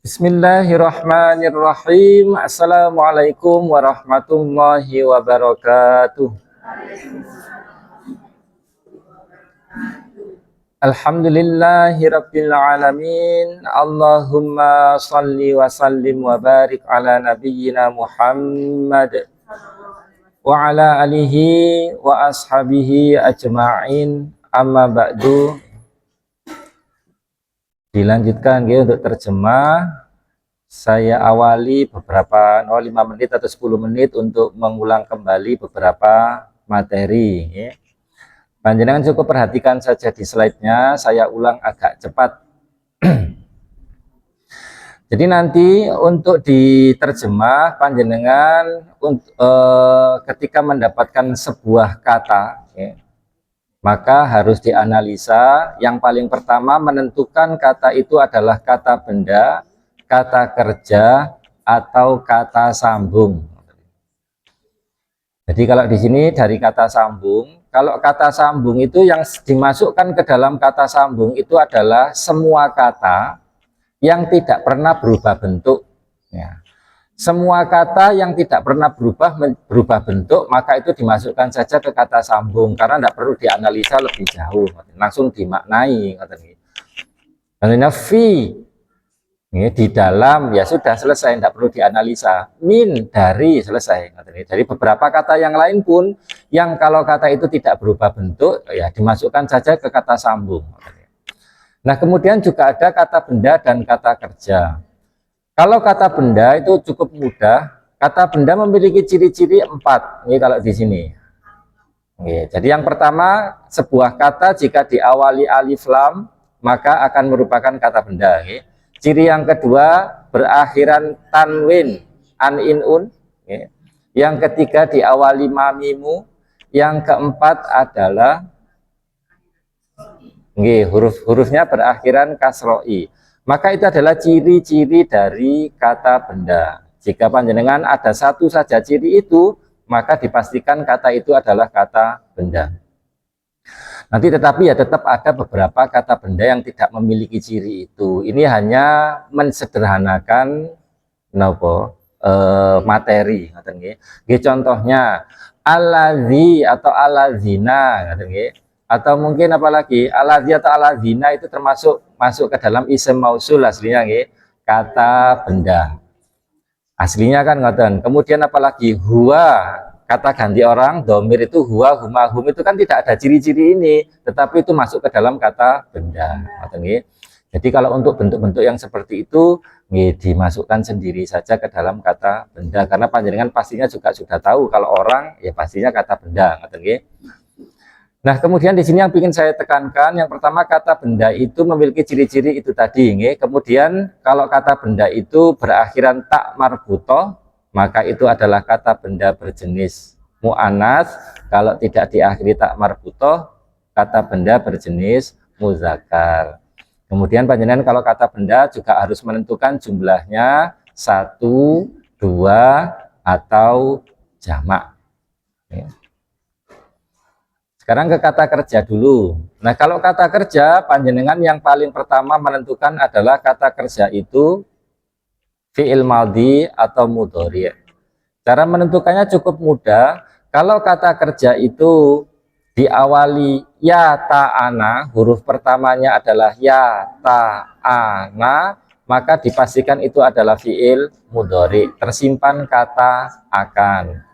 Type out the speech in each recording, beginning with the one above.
Bismillahirrahmanirrahim. Assalamualaikum warahmatullahi wabarakatuh. Alhamdulillahi rabbil alamin. Allahumma salli wa sallim wa barik ala nabiyyina Muhammad wa ala alihi wa ashabihi ajma'in. Amma ba'du. Dilanjutkan ya, untuk terjemah. Saya awali beberapa 5 menit atau 10 menit untuk mengulang kembali beberapa materi ya. Panjenengan cukup perhatikan saja di slide-nya, saya ulang agak cepat. Jadi nanti untuk diterjemah panjenengan ketika mendapatkan sebuah kata ya, maka harus dianalisa. Yang paling pertama menentukan kata itu adalah kata benda, kata kerja, atau kata sambung. Jadi kalau di sini dari kata sambung, kalau kata sambung itu yang dimasukkan ke dalam kata sambung itu adalah semua kata yang tidak pernah berubah bentuk. Ya. Semua kata yang tidak pernah berubah bentuk, maka itu dimasukkan saja ke kata sambung, karena tidak perlu dianalisa lebih jauh, langsung dimaknai. Contohnya fi, di dalam, ya sudah selesai, tidak perlu dianalisa. Min, dari, selesai. Dari beberapa kata yang lain pun, yang kalau kata itu tidak berubah bentuk, ya dimasukkan saja ke kata sambung. Nah, kemudian juga ada kata benda dan kata kerja. Kalau kata benda itu cukup mudah. Kata benda memiliki ciri-ciri 4. Ini kalau di sini. Jadi yang pertama, sebuah kata jika diawali alif lam, maka akan merupakan kata benda. Ciri yang kedua, berakhiran tanwin, an in un. Yang ketiga, diawali mamimu. Yang keempat adalah huruf-hurufnya berakhiran kasroi. Maka itu adalah ciri-ciri dari kata benda. Jika panjenengan ada satu saja ciri itu, maka dipastikan kata itu adalah kata benda. Nanti tetapi ya tetap ada beberapa kata benda yang tidak memiliki ciri itu. Ini hanya mensederhanakan materi. Contohnya alazi atau alazina. Atau mungkin apalagi alazi atau alazina itu termasuk masuk ke dalam ism mausul aslinya kata benda aslinya kan ngoten. Kemudian apalagi huwa, kata ganti orang, domir itu huwa, huma, hum itu kan tidak ada ciri-ciri ini, tetapi itu masuk ke dalam kata benda. Jadi kalau untuk bentuk-bentuk yang seperti itu dimasukkan sendiri saja ke dalam kata benda, karena panjenengan pastinya juga sudah tahu kalau orang ya pastinya kata benda. Nah, kemudian di sini yang ingin saya tekankan, yang pertama kata benda itu memiliki ciri-ciri itu tadi. Kemudian kalau kata benda itu berakhiran tak marbutoh, maka itu adalah kata benda berjenis mu'anats. Kalau tidak diakhiri tak marbutoh, kata benda berjenis muzakkar. Kemudian panjenengan kalau kata benda juga harus menentukan jumlahnya 1, 2, atau jamak. Sekarang ke kata kerja dulu. Nah, kalau kata kerja, panjenengan yang paling pertama menentukan adalah kata kerja itu fi'il madhi atau mudhari'. Cara menentukannya cukup mudah. Kalau kata kerja itu diawali ya ta'ana, huruf pertamanya adalah ya ta'ana, maka dipastikan itu adalah fi'il mudhari', tersimpan kata akan.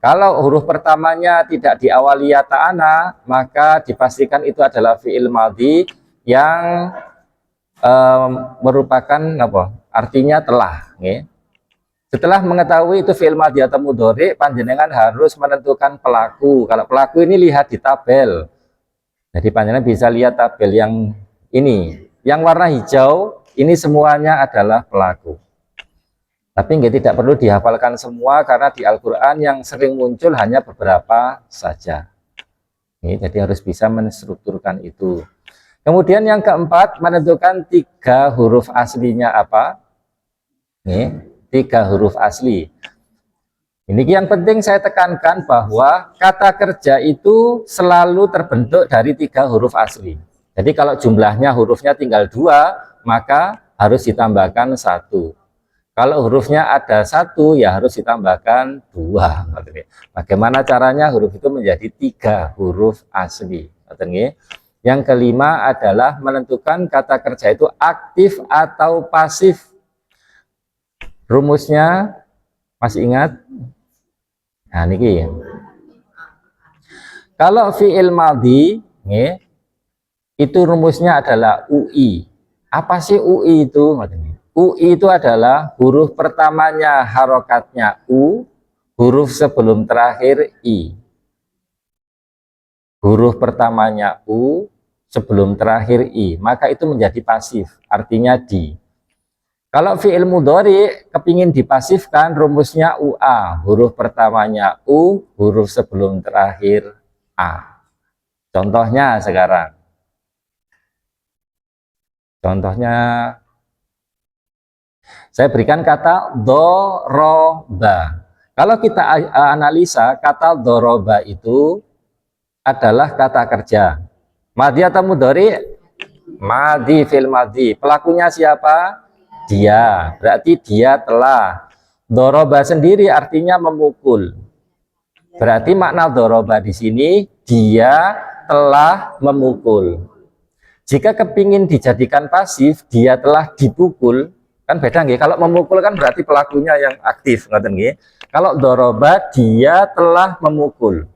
Kalau huruf pertamanya tidak diawali ya ta'ana, maka dipastikan itu adalah fi'il madhi yang merupakan artinya telah. Setelah mengetahui itu fi'il madhi atau mudhari', panjenengan harus menentukan pelaku. Kalau pelaku ini lihat di tabel. Jadi panjenengan bisa lihat tabel yang ini. Yang warna hijau ini semuanya adalah pelaku. Tapi tidak perlu dihafalkan semua, karena di Al-Quran yang sering muncul hanya beberapa saja. Jadi harus bisa menstrukturkan itu. Kemudian yang keempat, menentukan 3 huruf aslinya apa? 3 huruf asli. Ini yang penting saya tekankan, bahwa kata kerja itu selalu terbentuk dari 3 huruf asli. Jadi kalau jumlahnya hurufnya tinggal 2, maka harus ditambahkan 1. Kalau hurufnya ada 1 ya harus ditambahkan 2. Bagaimana caranya huruf itu menjadi 3 huruf asli? Yang kelima adalah menentukan kata kerja itu aktif atau pasif. Rumusnya masih ingat? Nah, ini kalau fi'il madhi itu rumusnya adalah UI. Apa sih UI itu? UI itu adalah huruf pertamanya harokatnya U, huruf sebelum terakhir I. Huruf pertamanya U, sebelum terakhir I, maka itu menjadi pasif, artinya di. Kalau fi'il mudhari kepingin dipasifkan, rumusnya UA, huruf pertamanya U, huruf sebelum terakhir A. Contohnya sekarang. Contohnya, saya berikan kata doroba. Kalau kita analisa, kata doroba itu adalah kata kerja. Madhi atau mudhari? Madhi, fil madhi. Pelakunya siapa? Dia. Berarti dia telah. Doroba sendiri artinya memukul. Berarti makna doroba di sini dia telah memukul. Jika kepingin dijadikan pasif, dia telah dipukul, kan beda nggih. Kalau memukul kan berarti pelakunya yang aktif, ngoten nggih. Kalau doroba dia telah memukul,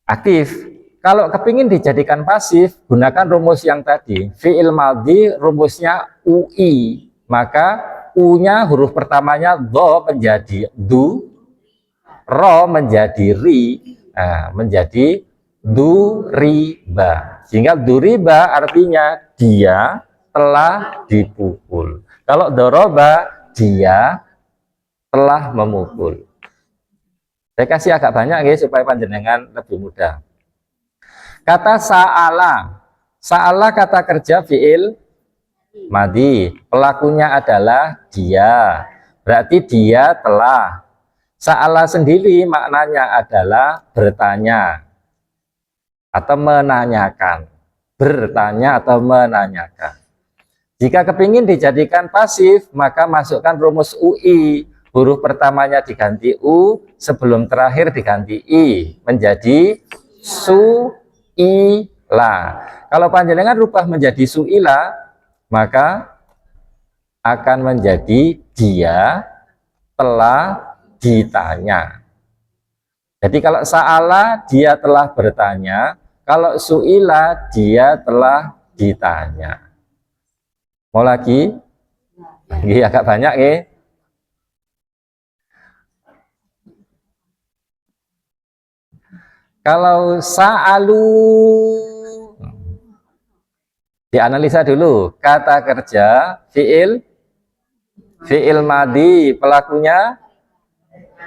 aktif. Kalau kepingin dijadikan pasif, gunakan rumus yang tadi. Fi'il madhi rumusnya UI, maka U-nya huruf pertamanya do menjadi du, ro menjadi ri, menjadi duriba. Sehingga duriba artinya dia telah dipukul. Kalau doroba dia telah memukul. Saya kasih agak banyak ya supaya panjenengan lebih mudah. Kata sa'ala. Sa'ala kata kerja fi'il madhi. Pelakunya adalah dia. Berarti dia telah. Sa'ala sendiri maknanya adalah bertanya atau menanyakan. Bertanya atau menanyakan. Jika kepingin dijadikan pasif, maka masukkan rumus UI. Huruf pertamanya diganti U, sebelum terakhir diganti I. Menjadi su'ila. Kalau panjenengan rubah menjadi su'ila, maka akan menjadi dia telah ditanya. Jadi kalau sa'ala dia telah bertanya, kalau su'ila dia telah ditanya. Mau lagi? Ini agak banyak ya. Kalau sa'alu, dianalisa dulu. Kata kerja, fi'il madhi, pelakunya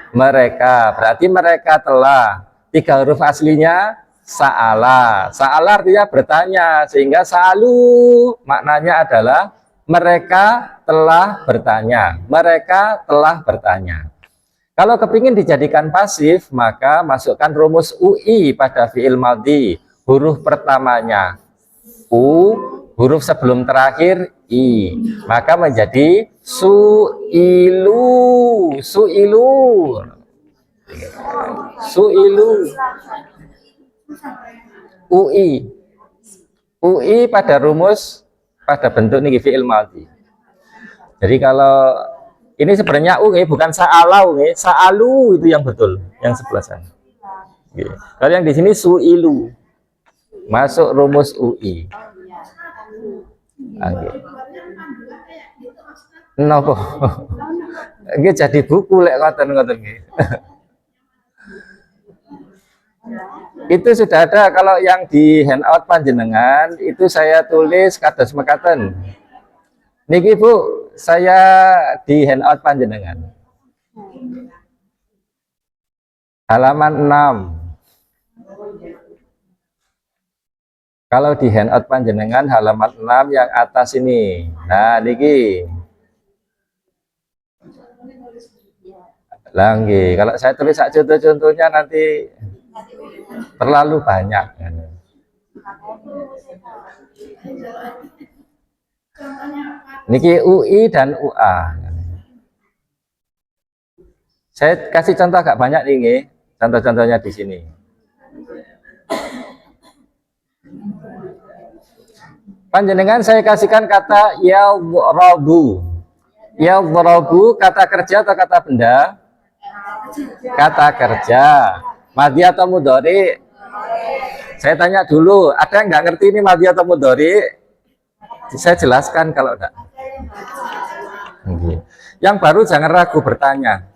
mereka. Berarti mereka telah. 3 huruf aslinya sa'ala. Sa'ala artinya bertanya, sehingga sa'alu maknanya adalah mereka telah bertanya. Mereka telah bertanya. Kalau kepingin dijadikan pasif, maka masukkan rumus UI pada fi'il madhi. Huruf pertamanya U, huruf sebelum terakhir I. Maka menjadi su'ilu. Su'ilu. Su'ilu. UI. UI pada rumus, pada bentuk nih fi'il madhi. Jadi kalau ini sebenarnya U, bukan sa'alau, sa'alu itu yang betul, yang sebelah sana. Kalau yang di sini su'ilu, masuk rumus UI. Nopo, jadi buku lek ngoten-ngoten. Itu sudah ada. Kalau yang di handout panjenengan itu saya tulis kados mekaten. Niki Bu, saya di handout panjenengan. Halaman 6. Kalau di handout panjenengan halaman 6 yang atas ini. Nah, niki. Langgi, kalau saya tulis contoh-contohnya nanti terlalu banyak. Niki UI dan UA. Saya kasih contoh agak banyak nih, contoh-contohnya di sini. Panjenengan saya kasihkan kata yadhrabu. Yadhrabu kata kerja atau kata benda? Kata kerja. Madhi atau mudhari? Saya tanya dulu, ada yang nggak ngerti ini madhi atau mudhari? Saya jelaskan kalau enggak. Yang baru jangan ragu bertanya.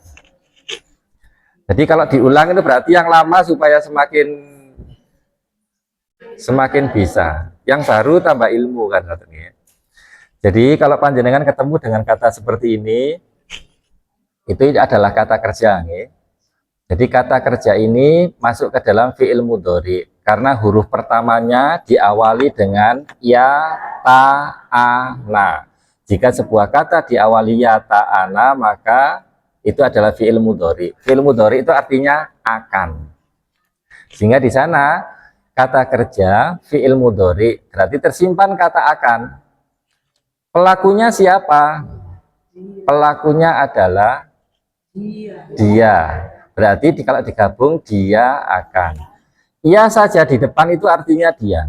Jadi kalau diulang itu berarti yang lama supaya semakin bisa. Yang baru tambah ilmu kan katanya. Jadi kalau panjenengan ketemu dengan kata seperti ini, itu adalah kata kerja. Nih. Jadi kata kerja ini masuk ke dalam fi'il mudhari karena huruf pertamanya diawali dengan ya, ta, a, na. Jika sebuah kata diawali ya, ta, a, na, maka itu adalah fi'il mudhari. Fi'il mudhari itu artinya akan. Sehingga di sana kata kerja fi'il mudhari berarti tersimpan kata akan. Pelakunya siapa? Pelakunya adalah dia. Berarti kalau digabung dia akan. Ia saja di depan itu artinya dia.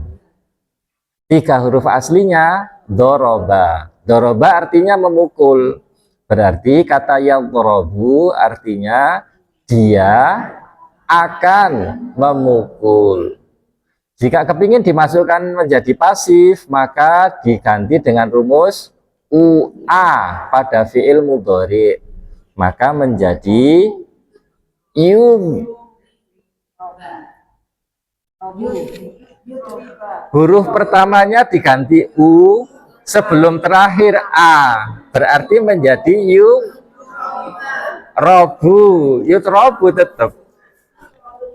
3 huruf aslinya doroba. Doroba artinya memukul. Berarti kata yadhrabu artinya dia akan memukul. Jika kepingin dimasukkan menjadi pasif, maka diganti dengan rumus UA pada fi'il mudhari. Maka menjadi yum. Huruf pertamanya diganti U, sebelum terakhir A. Berarti menjadi robu. Robu tetap.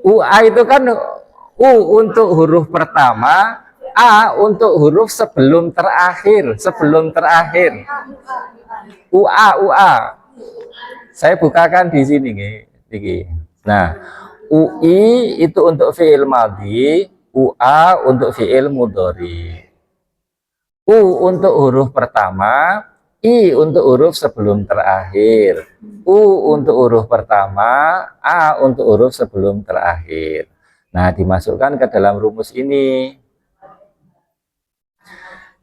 UA itu kan U untuk huruf pertama, A untuk huruf sebelum terakhir. Sebelum terakhir. UA. Saya bukakan di sini. Nah, UI itu untuk fi'il madhi, UA untuk fi'il mudhari. U untuk huruf pertama, I untuk huruf sebelum terakhir. U untuk huruf pertama, A untuk huruf sebelum terakhir. Nah, dimasukkan ke dalam rumus ini.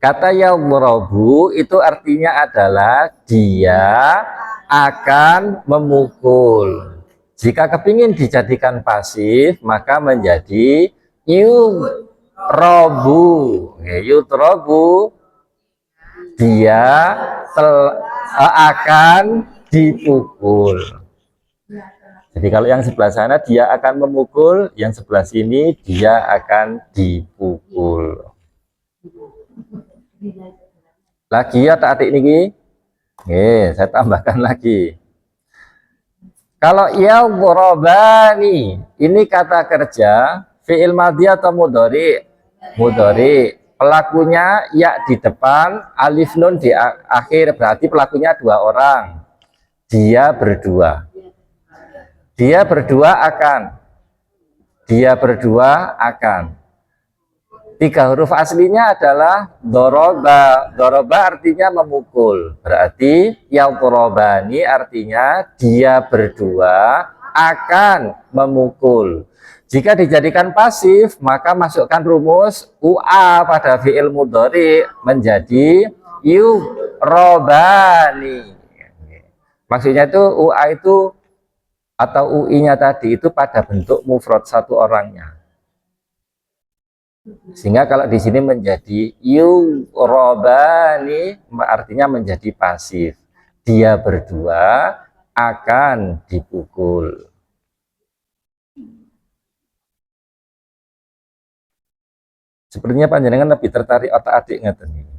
Kata yadhrabu itu artinya adalah dia akan memukul. Jika kepingin dijadikan pasif, maka menjadi yutrobu. Yutrobu, dia akan dipukul. Jadi kalau yang sebelah sana dia akan memukul, yang sebelah sini dia akan dipukul. Lagi ya tak adik niki? Saya tambahkan lagi. Kalau yadhrabani, ini kata kerja fi'il madhi atau mudhari? Mudhari. Pelakunya ya di depan, alif nun di akhir, berarti pelakunya 2 orang. Dia berdua. Dia berdua akan. Dia berdua akan. 3 huruf aslinya adalah doroba. Doroba artinya memukul. Berarti yadhrabani artinya dia berdua akan memukul. Jika dijadikan pasif, maka masukkan rumus UA pada fi'il mudhari menjadi yudhrabani. Maksudnya itu UA itu atau UI-nya tadi itu pada bentuk mufrad 1 orangnya. Sehingga kalau di sini menjadi yudhrabani artinya menjadi pasif. Dia berdua akan dipukul. Sepertinya panjenengan lebih tertarik otak-atik ngeten iki.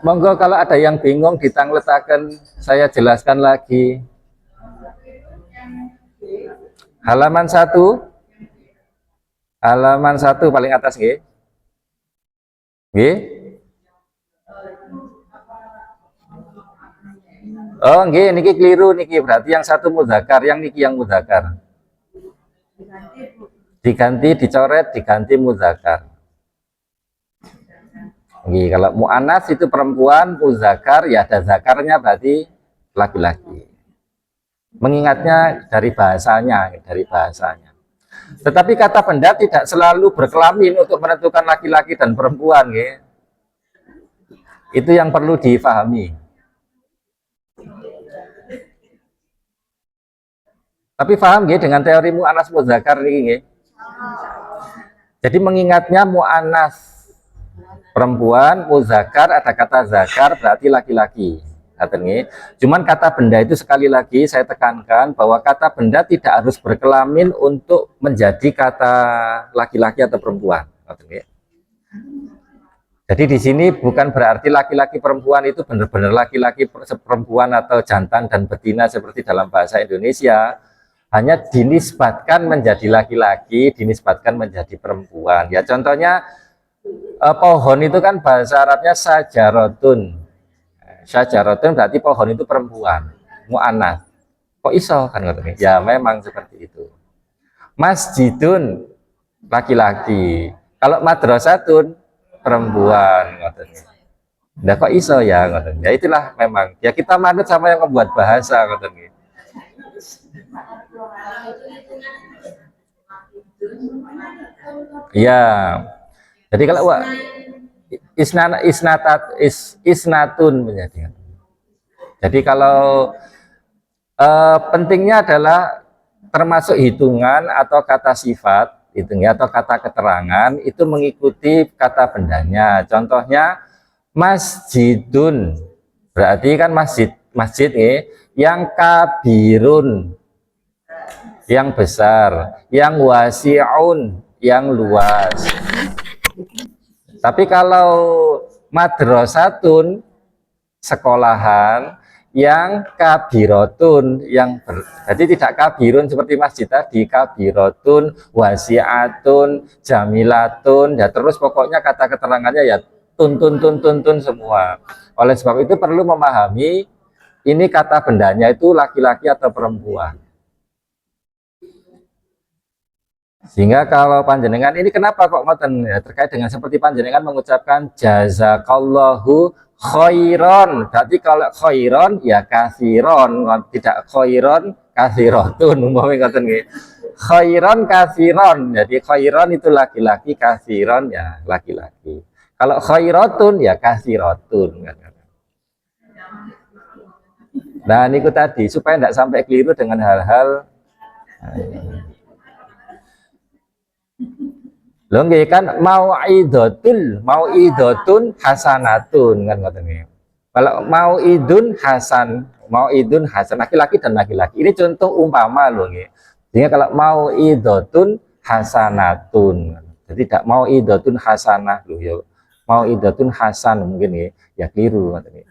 Monggo kalau ada yang bingung ditangletaken, saya jelaskan lagi. Halaman 1. Halaman 1 paling atas nggih. Nggih. Oh, nggih niki keliru niki, berarti yang satu mudzakkar, yang niki yang mudzakkar. Diganti, dicoret, diganti mudzakkar. Nggih, kalau mu'anats itu perempuan, mudzakkar ya ada zakarnya berarti laki-laki. Mengingatnya dari bahasanya, Tetapi kata benda tidak selalu berkelamin untuk menentukan laki-laki dan perempuan, nggih. Itu yang perlu difahami. Tapi paham nggih dengan teori mu'anats mudzakkar ini nggih. Jadi mengingatnya mu'anats perempuan, mudzakkar ada kata zakar berarti laki-laki. Cuman kata benda itu sekali lagi saya tekankan bahwa kata benda tidak harus berkelamin untuk menjadi kata laki-laki atau perempuan. Jadi di sini bukan berarti laki-laki perempuan itu benar-benar laki-laki perempuan atau jantan dan betina seperti dalam bahasa Indonesia. Hanya dinisbatkan menjadi laki-laki, dinisbatkan menjadi perempuan. Ya contohnya pohon itu kan bahasa Arabnya syajaratun. Syajaratun berarti pohon itu perempuan, mu'anats. Kok iso kan ngoten? Ya memang seperti itu. Masjidun laki-laki. Kalau madrasatun perempuan ngoten. Nah kok iso ya ngoten. Ya itulah memang. Ya kita manut sama yang membuat bahasa ngoten. Ya. Jadi kalau isnatun menjadi. Jadi kalau pentingnya adalah termasuk hitungan atau kata sifat itu ya, atau kata keterangan itu mengikuti kata bendanya. Contohnya masjidun berarti kan masjid yang kabirun yang besar, yang wasi'un yang luas. Tapi kalau madrasatun sekolahan yang kabirotun jadi tidak kabirun seperti masjid tadi, kabirotun, wasi'atun, jamilatun, ya terus pokoknya kata keterangannya ya tun semua. Oleh sebab itu perlu memahami ini kata bendanya itu laki-laki atau perempuan. Sehingga kalau panjenengan ini kenapa kok ngoten ya, terkait dengan seperti panjenengan mengucapkan jazakallahu khairon. Berarti kalau khairon ya kasiron, tidak khairon kasirotun umpamanya ngoten nggih. Khairon kasiron. Jadi khairon itu laki-laki, kasiron ya laki-laki. Kalau khairotun ya kasirotun. Nah, niku tadi supaya tidak sampai keliru dengan hal-hal lho nggih kan mau'idatun hasanatun kan ngoten nggih. Kalau mau'idun hasan laki-laki dan laki-laki. Ini contoh umpama lho nggih. Sehingga kalau mau'idatun hasanatun. Jadi tidak mau'idatun hasanah lho ya. Mau'idatun hasan mungkin nggih. Ya keliru ngoten nggih.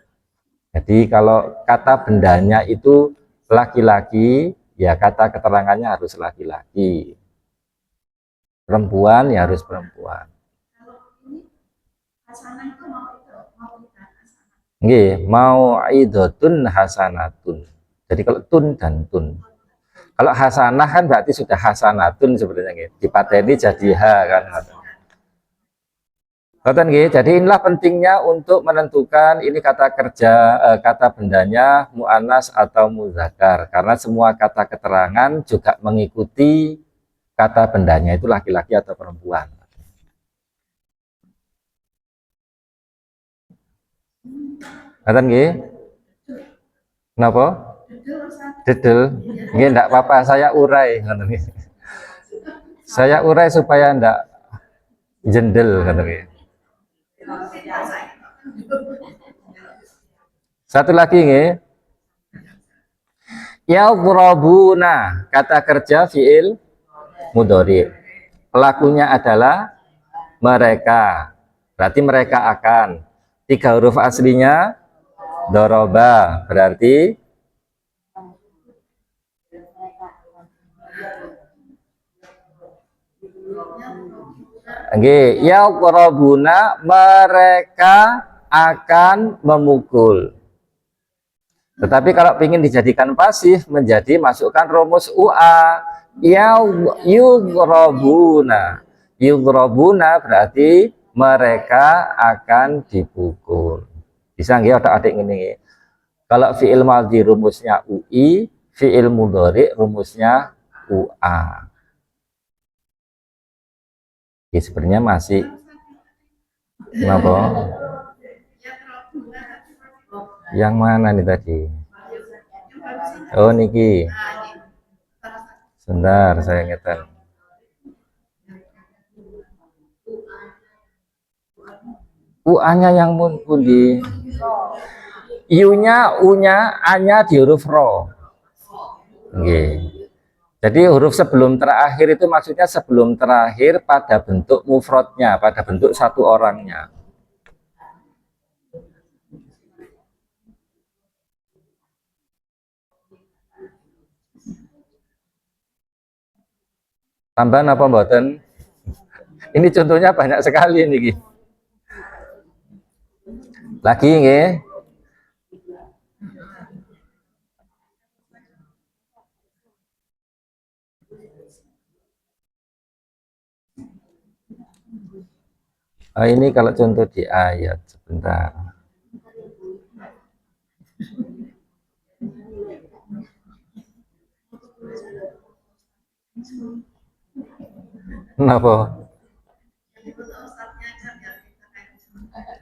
Jadi kalau kata bendanya itu laki-laki, ya kata keterangannya harus laki-laki. Perempuan ya harus perempuan. Nggih, mau'idatun hasanatun. Jadi kalau tun dan tun. Kalau hasanah kan berarti sudah hasanatun sebenarnya nggih. Dipateni jadi ha kan. Ngoten nggih. Jadi inilah pentingnya untuk menentukan ini kata kerja kata bendanya mu'annas atau mudzakkar karena semua kata keterangan juga mengikuti kata bendanya itu laki-laki atau perempuan. Ngoten nggih? Napa? Dedel. Nggih ndak apa-apa, saya urai ngoten nggih. Saya urai supaya ndak jendel ngoten nggih. Satu lagi nggih. Yadhrabuna, kata kerja fiil mudhari. Pelakunya adalah mereka. Berarti mereka akan. Tiga huruf aslinya doroba, berarti yaqrabuna, mereka akan memukul. Tetapi kalau ingin dijadikan pasif, menjadi masukkan rumus UA. Yughrabuna. Yughrabuna berarti mereka akan dipukul. Bisa nggih adik-adik ini? Kalau fi'il madhi rumusnya UI, fi'il mudhari rumusnya UA. Ini sebenarnya masih kenapa? Yang mana nih tadi? Oh niki. Sebentar saya ngetel. U-nya yang pundi? U-nya, U-nya, A-nya di huruf ro. Oke. Jadi huruf sebelum terakhir itu maksudnya sebelum terakhir pada bentuk mufradnya, pada bentuk satu orangnya. Tambahan apa mboten? Ini contohnya banyak sekali nih. Lagi nggih. Oh, ini kalau contoh di ayat sebentar. Kenapa?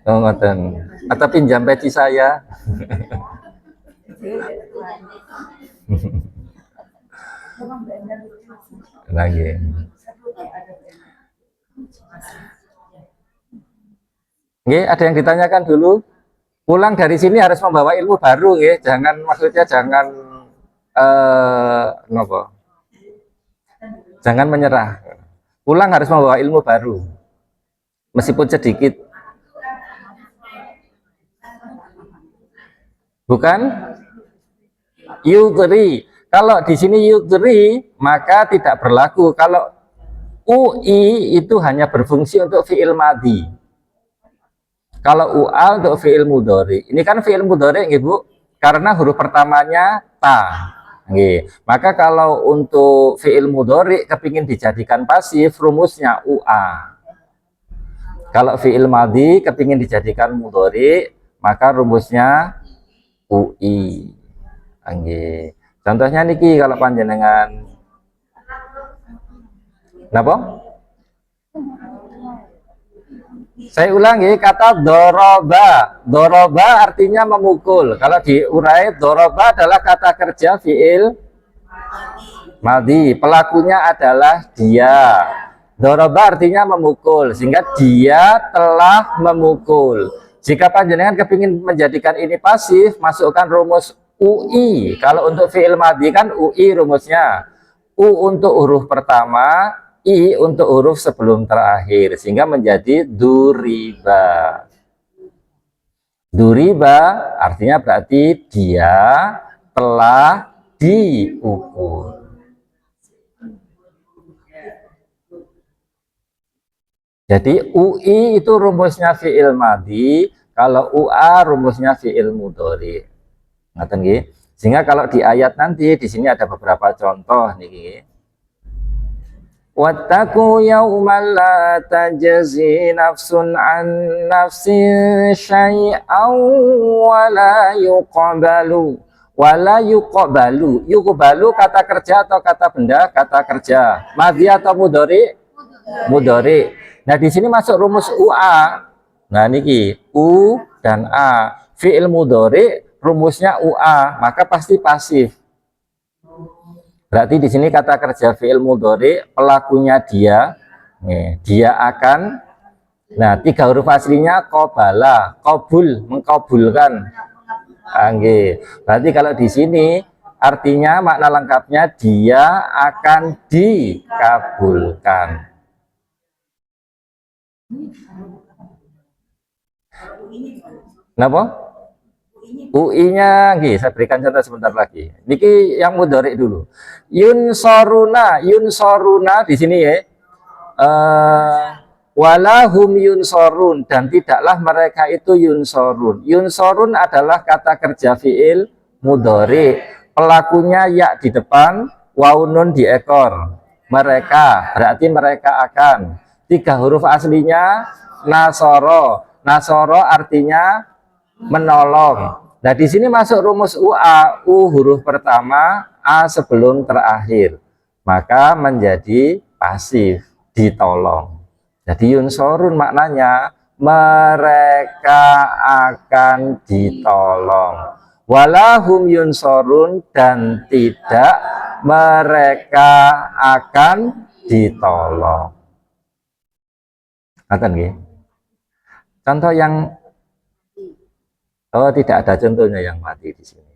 Oh, ngoten. Atau pinjam peci saya. Lagi. Nggih, ada yang ditanyakan dulu. Pulang dari sini harus membawa ilmu baru, nggih. Jangan maksudnya jangan nopo. Jangan menyerah. Pulang harus membawa ilmu baru. Meskipun sedikit. Bukan? Yudri. Kalau di sini yudri, maka tidak berlaku. Kalau UI itu hanya berfungsi untuk fi'il madhi. Kalau UA untuk fi'il mudhari. Ini kan fi'il mudhari, Ibu, karena huruf pertamanya ta. Nggih. Maka kalau untuk fi'il mudhari kepingin dijadikan pasif, rumusnya UA. Kalau fi'il madhi kepingin dijadikan mudhari, maka rumusnya UI. Nggih. Contohnya niki kalau panjenengan napa? Saya ulangi, kata doroba. Doroba artinya memukul. Kalau diurai, doroba adalah kata kerja fi'il madhi. Pelakunya adalah dia. Doroba artinya memukul, sehingga dia telah memukul. Jika panjenengan kepingin menjadikan ini pasif, masukkan rumus UI. Kalau untuk fi'il madhi kan UI rumusnya. U untuk huruf pertama, I untuk huruf sebelum terakhir, sehingga menjadi duriba. Duriba artinya berarti dia telah diukur. Jadi UI itu rumusnya fi'il madhi, kalau UA rumusnya fi'il mudhari. Ngaten nggih. Sehingga kalau di ayat nanti di sini ada beberapa contoh niki. Wattaqu yawman la tajzi nafsun an nafsin syai'an wa la yuqbalu. Wala yuqbalu. Yuqbalu kata kerja atau kata benda? Kata kerja. Madhi atau mudhari? Mudhari. Nah, di sini masuk rumus UA. Nah, niki U dan A. Fi'il mudhari rumusnya UA, maka pasti pasif. Berarti di sini kata kerja fi'il mudhari, pelakunya dia. Nih, dia akan. Nah, tiga huruf aslinya qabala, qabul, mengkabulkan. Oke. Berarti kalau di sini artinya makna lengkapnya dia akan dikabulkan. Napa? UI-nya, saya berikan contoh sebentar lagi. Niki yang mudhari dulu. Yunsoruna di sini ya. Walahum yunsorun, dan tidaklah mereka itu yunsorun. Yunsorun adalah kata kerja fiil mudhari. Pelakunya ya di depan, waunun di ekor. Mereka, berarti mereka akan. 3 huruf aslinya nasoro. Nasoro artinya menolong. Nah, di sini masuk rumus UA, U huruf pertama, A sebelum terakhir. Maka menjadi pasif, ditolong. Jadi yunsorun maknanya mereka akan ditolong. Walahum yunsorun, dan tidak mereka akan ditolong. Akan nggih. Contoh yang tidak ada contohnya yang mati di sini.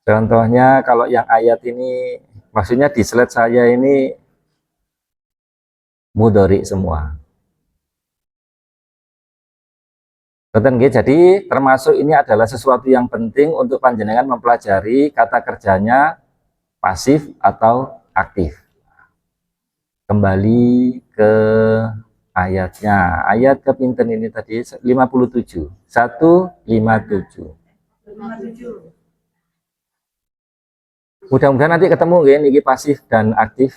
Contohnya kalau yang ayat ini, maksudnya di slide saya ini mudhari semua. Jadi termasuk ini adalah sesuatu yang penting untuk panjenengan mempelajari kata kerjanya pasif atau aktif. Kembali ke ayatnya. Ayat kepinten ini tadi 57. 157. Mudah-mudahan nanti ketemu ya, ini pasif dan aktif.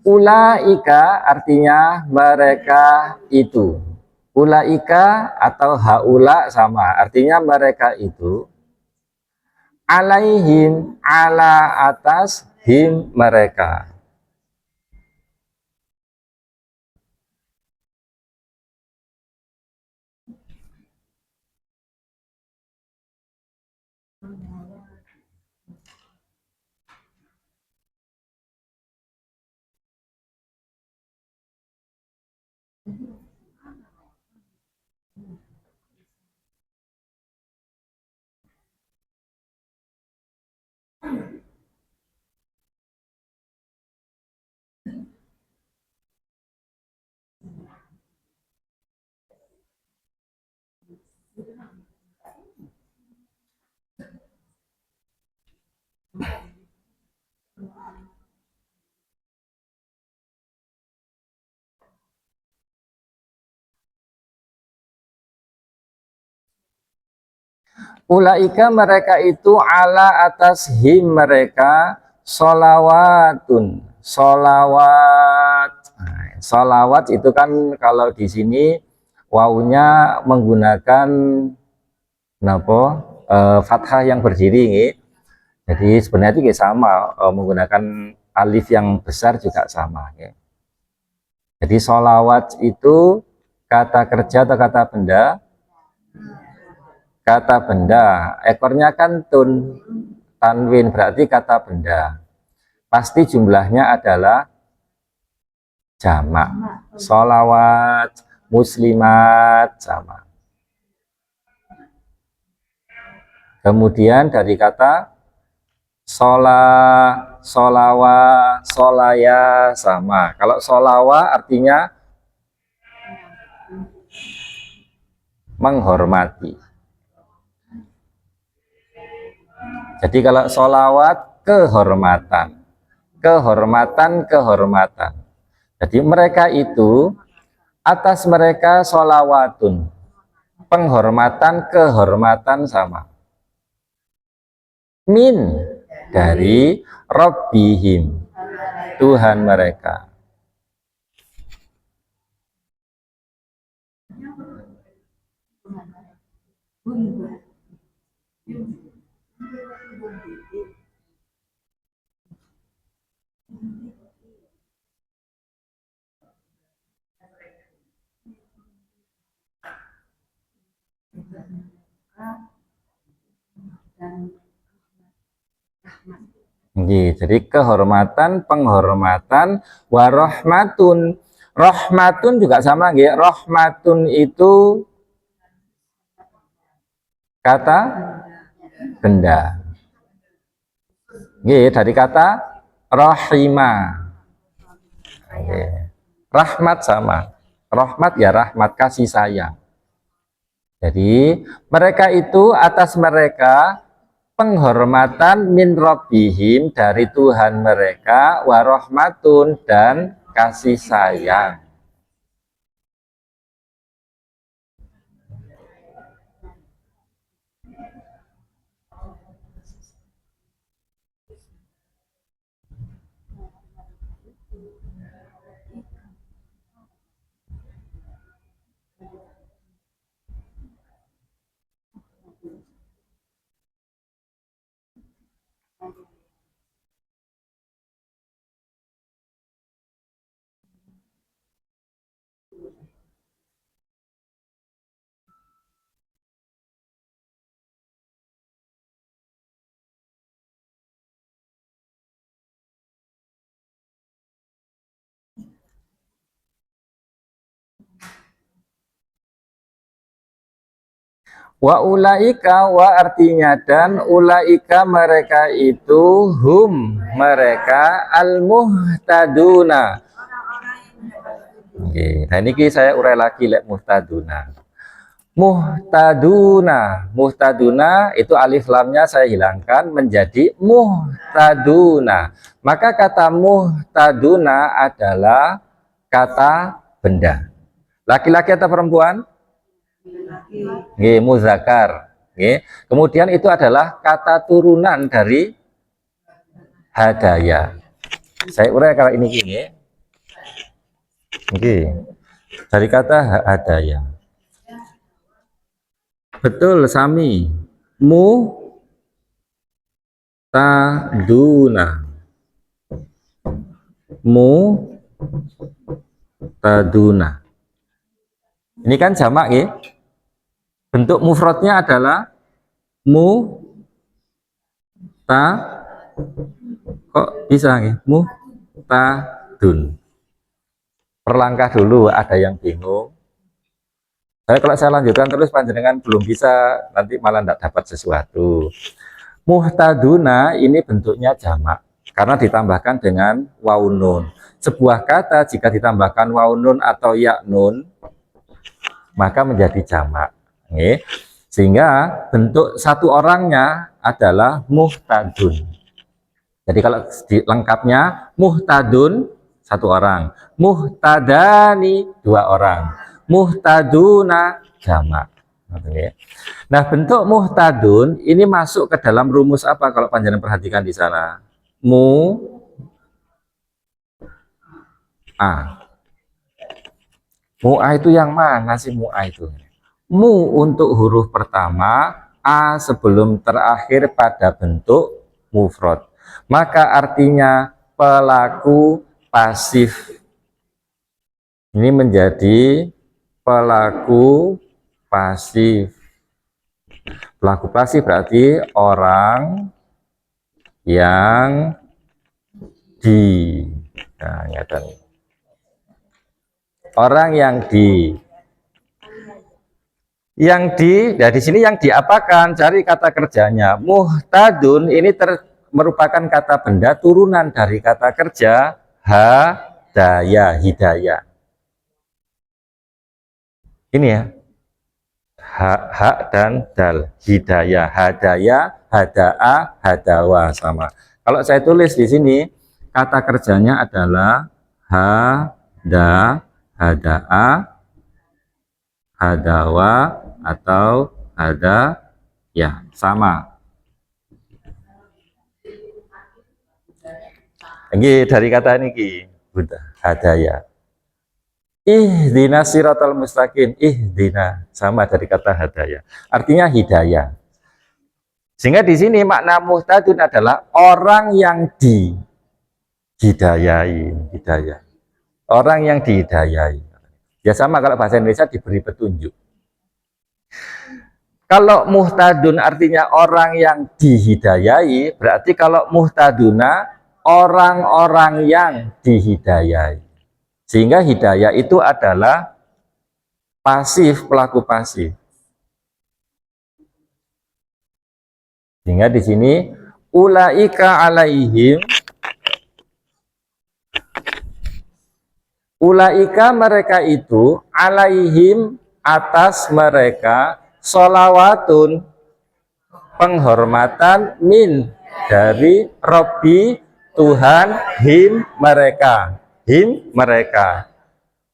Ulaika artinya mereka itu. Ulaika atau haula sama, artinya mereka itu. Alaihim, ala atas him mereka. Ulaika mereka itu ala atas him mereka solawatun. Solawat. Nah, solawat itu kan kalau di sini wawunya menggunakan fathah yang berdiri nih. Jadi sebenarnya itu sama, menggunakan alif yang besar juga sama ya. Jadi solawat itu kata kerja atau kata benda? Kata benda, ekornya kan tun, tanwin, berarti kata benda. Pasti jumlahnya adalah jamak. Solawat, muslimat, sama. Kemudian dari kata solawa, solaya, sama. Kalau solawa artinya menghormati. Jadi kalau solawat, kehormatan. Kehormatan, kehormatan. Jadi mereka itu, atas mereka solawatun. Penghormatan, kehormatan sama. Min, dari Rabbihim, Tuhan mereka. Jadi kehormatan, penghormatan, warahmatun. Rahmatun juga sama, nggih. Rahmatun itu kata benda. Nggih, dari kata rahima. Nggih. Rahmat sama. Rahmat ya rahmat, kasih sayang. Jadi mereka itu, atas mereka penghormatan min rabbihim, dari Tuhan mereka, warahmatun, dan kasih sayang. Wa ulaika, wa artinya dan ulaika mereka itu, hum mereka, al muhtaduna. Oke, nah ini saya urai lagi lek muhtaduna. Muhtaduna itu alif lamnya saya hilangkan menjadi muhtaduna. Maka kata muhtaduna adalah kata benda. Laki-laki atau perempuan? Muzakkar. Kemudian itu adalah kata turunan dari hadaya. Saya urai kalau ini gini. Dari kata hadaya. Betul, sami. Taduna. Taduna. Ini kan jamak ya. Bentuk mufradnya adalah kok bisa ya? Tadun. Perlangkah dulu, ada yang bingung. Kalau saya lanjutkan terus panjenengan belum bisa, nanti malah tidak dapat sesuatu. Muhtaduna ini bentuknya jamak karena ditambahkan dengan waunun. Sebuah kata jika ditambahkan waunun atau yaknun maka menjadi jamak. Sehingga bentuk satu orangnya adalah muhtadun. Jadi kalau lengkapnya muhtadun satu orang, muhtadani dua orang, muhtaduna jamak. Nah, bentuk muhtadun ini masuk ke dalam rumus apa kalau panjenengan perhatikan di sana? Mu'a itu yang mana sih mu'a itu? Mu untuk huruf pertama, a sebelum terakhir pada bentuk mufrad. Maka artinya pelaku pasif. Ini menjadi pelaku pasif. Pelaku pasif berarti orang yang orang yang nah di sini yang diapakan, cari kata kerjanya. Muhtadun ini merupakan kata benda turunan dari kata kerja hidayah. Ini ya, hak dan dal, hidayah, hada'a, hadawa sama. Kalau saya tulis di sini kata kerjanya adalah hada'a, hadawa atau ya sama. Ini dari kata ini hadaya. Ihdina siratal mustaqim, ihdina sama dari kata hadaya. Artinya hidayah. Sehingga di sini makna muhtadun adalah orang yang hidayah. Orang yang dihidayai. Ya sama kalau bahasa Indonesia diberi petunjuk. Kalau muhtadun artinya orang yang dihidayai, berarti kalau muhtaduna orang-orang yang dihidayai. Sehingga hidayah itu adalah pasif, pelaku pasif. Sehingga di sini ulaika alaihim Ulaika mereka itu alaihim atas mereka sholawatun penghormatan min dari Robbi Tuhan him mereka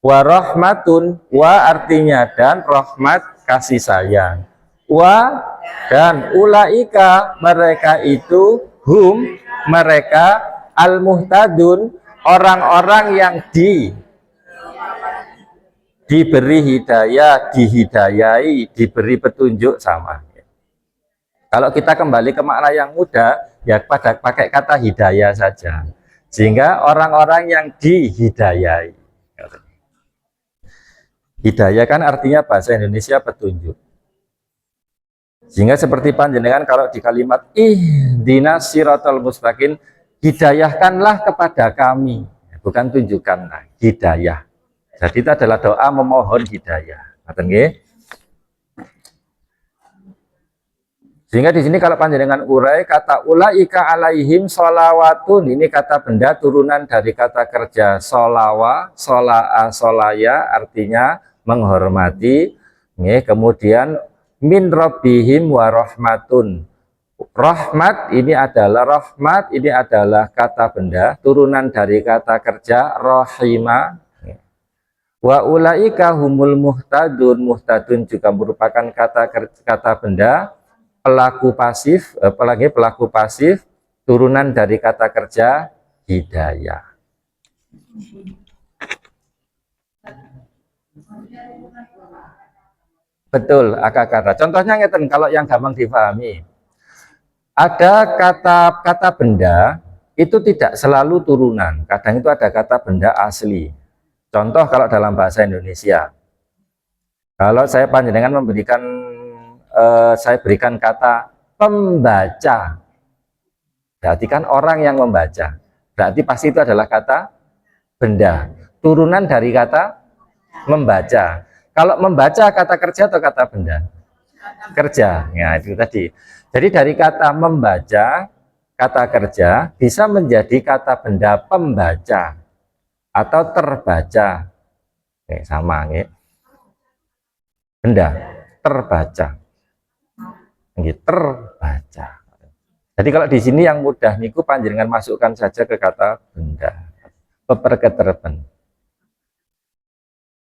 warahmatun wa artinya dan rahmat kasih sayang wa dan ulaika mereka itu hum mereka al-muhtadun orang-orang yang diberi hidayah, dihidayai, diberi petunjuk sama. Kalau kita kembali ke makna yang mudah, ya pakai kata hidayah saja. Sehingga orang-orang yang dihidayai. Hidayah kan artinya bahasa Indonesia petunjuk. Sehingga seperti panjenengan kalau di kalimat ihdinas siratal mustaqim, hidayahkanlah kepada kami. Bukan tunjukkanlah, hidayah. Jadi itu adalah doa memohon hidayah. Sehingga di sini kalau panjenengan urai kata ulaika alaihim sholawatun, ini kata benda turunan dari kata kerja sholawa, shola'a, sholaya artinya menghormati. Kemudian min rabbihim wa rahmatun. Rahmat ini adalah kata benda turunan dari kata kerja rohima. Wa ulaika humul muhtadun juga merupakan kata benda pelaku pasif turunan dari kata kerja hidayah. Betul, akakara. Contohnya ngeten kalau yang gampang difahami. Ada kata benda itu tidak selalu turunan. Kadang itu ada kata benda asli. Contoh kalau dalam bahasa Indonesia, kalau saya panjenengan saya berikan kata pembaca, berarti kan orang yang membaca, berarti pasti itu adalah kata benda, turunan dari kata membaca. Kalau membaca kata kerja atau kata benda? Kerja, ya itu tadi. Jadi dari kata membaca, kata kerja bisa menjadi kata benda pembaca atau terbaca, sama, benda terbaca, terbaca. Jadi kalau di sini yang mudah niku panjenengan masukkan saja ke kata benda, peperketerpen.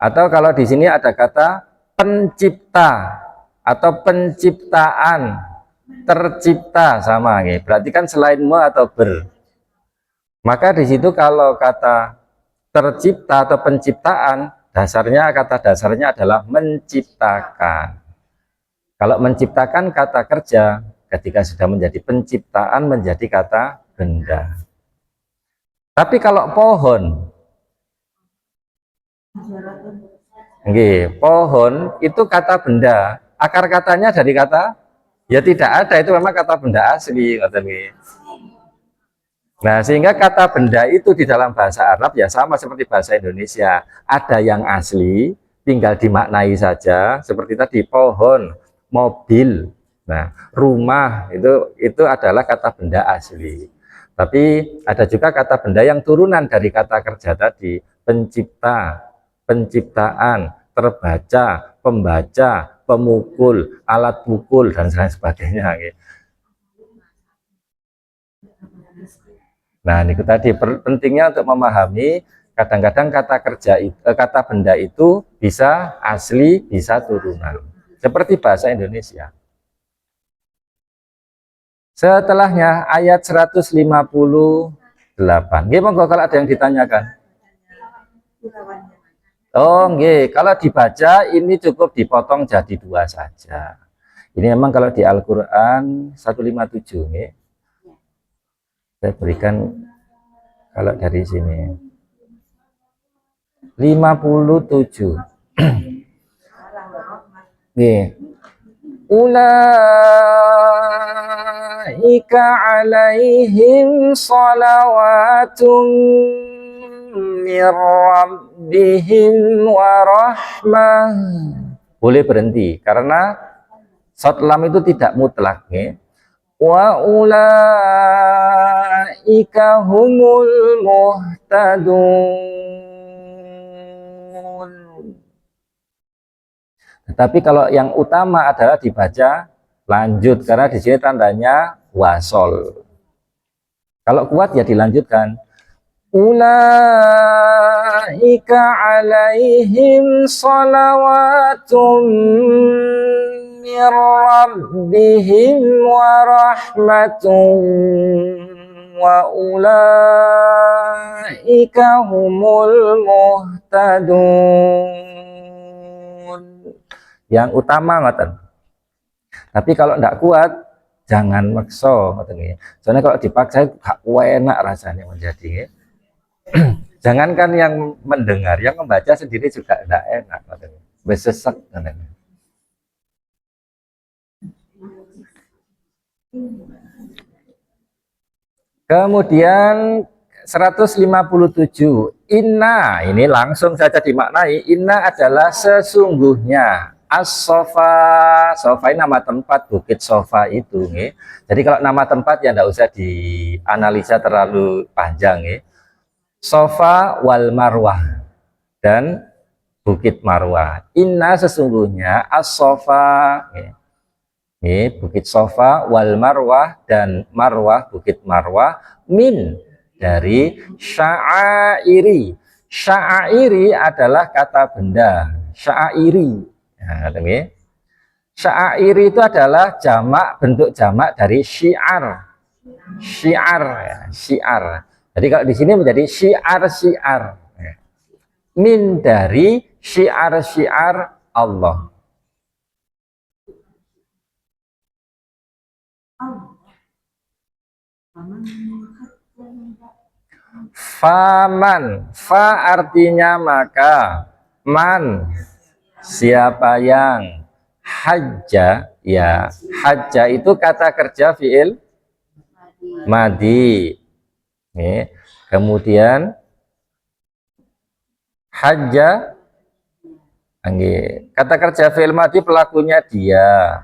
Atau kalau di sini ada kata pencipta atau penciptaan, tercipta sama, berarti kan selain me atau ber. Maka di situ kalau kata tercipta atau penciptaan, kata dasarnya adalah menciptakan. Kalau menciptakan kata kerja, ketika sudah menjadi penciptaan menjadi kata benda. Tapi kalau pohon, pohon itu kata benda, akar katanya dari kata, ya tidak ada, itu memang kata benda asli. Nah, sehingga kata benda itu di dalam bahasa Arab ya sama seperti bahasa Indonesia. Ada yang asli, tinggal dimaknai saja. Seperti tadi pohon, mobil, nah rumah itu adalah kata benda asli. Tapi ada juga kata benda yang turunan dari kata kerja tadi, pencipta, penciptaan, terbaca, pembaca, pemukul, alat pukul dan lain sebagainya. Nah, ini tadi pentingnya untuk memahami kadang-kadang kata benda itu bisa asli, bisa turunan. Seperti bahasa Indonesia. Setelahnya ayat 158. Monggo kalau ada yang ditanyakan. Oh, nggih, kalau dibaca ini cukup dipotong jadi 2 saja. Ini memang kalau di Al-Qur'an 157 nggih. Saya berikan kalau dari sini 57. Nih, ulaika alaihim shalawatun mir rabbihim wa rahmah. Boleh berhenti karena short lam itu tidak mutlak, nih. Wa ulaika humul muhtadun. Tapi kalau yang utama adalah dibaca lanjut karena di sini tandanya wasol. Kalau kuat ya dilanjutkan. Ulaika alaihim salawatum min rabbihim wa rahmatun wa ulaika humul muhtadun. Yang utama ngoten. Tapi kalau tidak kuat jangan maksa ngoten nggih. Soalnya kalau dipaksa gak enak rasanya menjadi. Jangankan yang mendengar, yang membaca sendiri juga tidak enak ngoten. Besesek ngoten. Kemudian 157 inna, ini langsung saja dimaknai, inna adalah sesungguhnya. As-Sofa, Sofa ini nama tempat, Bukit Sofa itu nih. Jadi kalau nama tempat ya tidak usah dianalisa terlalu panjang nih. Sofa wal Marwah dan Bukit Marwah. Inna sesungguhnya As-Sofa nih, Bukit Sofa wal Marwah dan Marwah, Bukit Marwah min dari sya'airi. Sya'airi adalah kata benda. Sya'airi. Nah, sya'airi itu adalah jamak, bentuk jamak dari syiar. Syiar, ya, syiar. Jadi kalau di sini menjadi syiar-syiar. Min dari syiar-syiar Allah. Faman, fa artinya maka, man siapa yang, hajja ya, hajja itu kata kerja fiil madi. Nih, kemudian hajja kata kerja fiil madi pelakunya dia.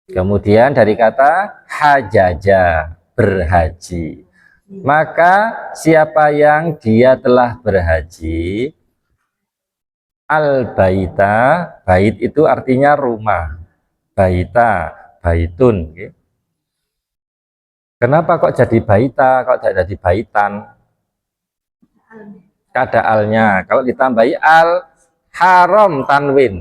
Kemudian dari kata hajaja, berhaji. Maka siapa yang dia telah berhaji, al-baita, bait itu artinya rumah, baita, baitun. Kenapa kok jadi baita, kok tidak jadi baitan? Kada alnya, kalau ditambahi al, haram tanwin.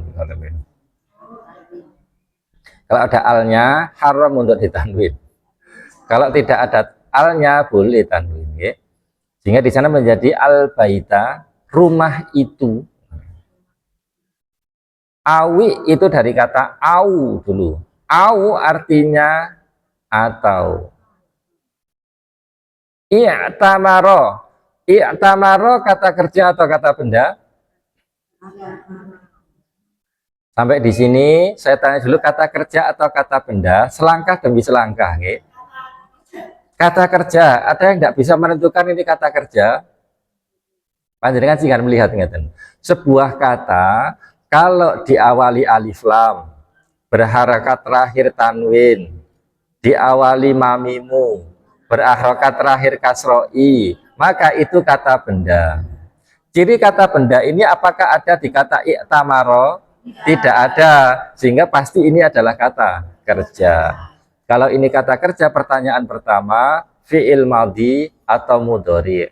Kalau ada alnya, haram untuk ditanwin. Kalau tidak ada alnya, boleh tanwin. Sehingga di sana menjadi al-baita, rumah itu. Awi itu dari kata au dulu. Au artinya atau. I'tamaro. I'tamaro kata kerja atau kata benda? Sampai di sini saya tanya dulu kata kerja atau kata benda, selangkah demi selangkah. Kata kerja, ada yang tidak bisa menentukan ini kata kerja? Panjenengan sih kan melihat ngeten. Sebuah kata kalau diawali alif lam, berharakat terakhir tanwin, diawali mamimu, berharakat terakhir kasroi, maka itu kata benda. Ciri kata benda ini apakah ada di kata i'tamaro? Tidak ada, sehingga pasti ini adalah kata kerja. Kalau ini kata kerja, pertanyaan pertama, fi'il madhi atau mudhari?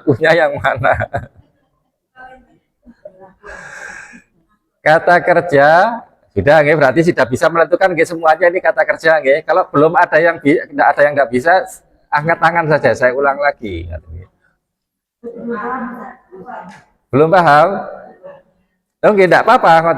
U-nya yang mana? Kata kerja sudah berarti sudah bisa menentukan semuanya ini kata kerja. Kalau belum ada yang tidak ada yang nggak bisa, angkat tangan saja, saya ulang lagi. Belum paham? Oke, tidak apa-apa.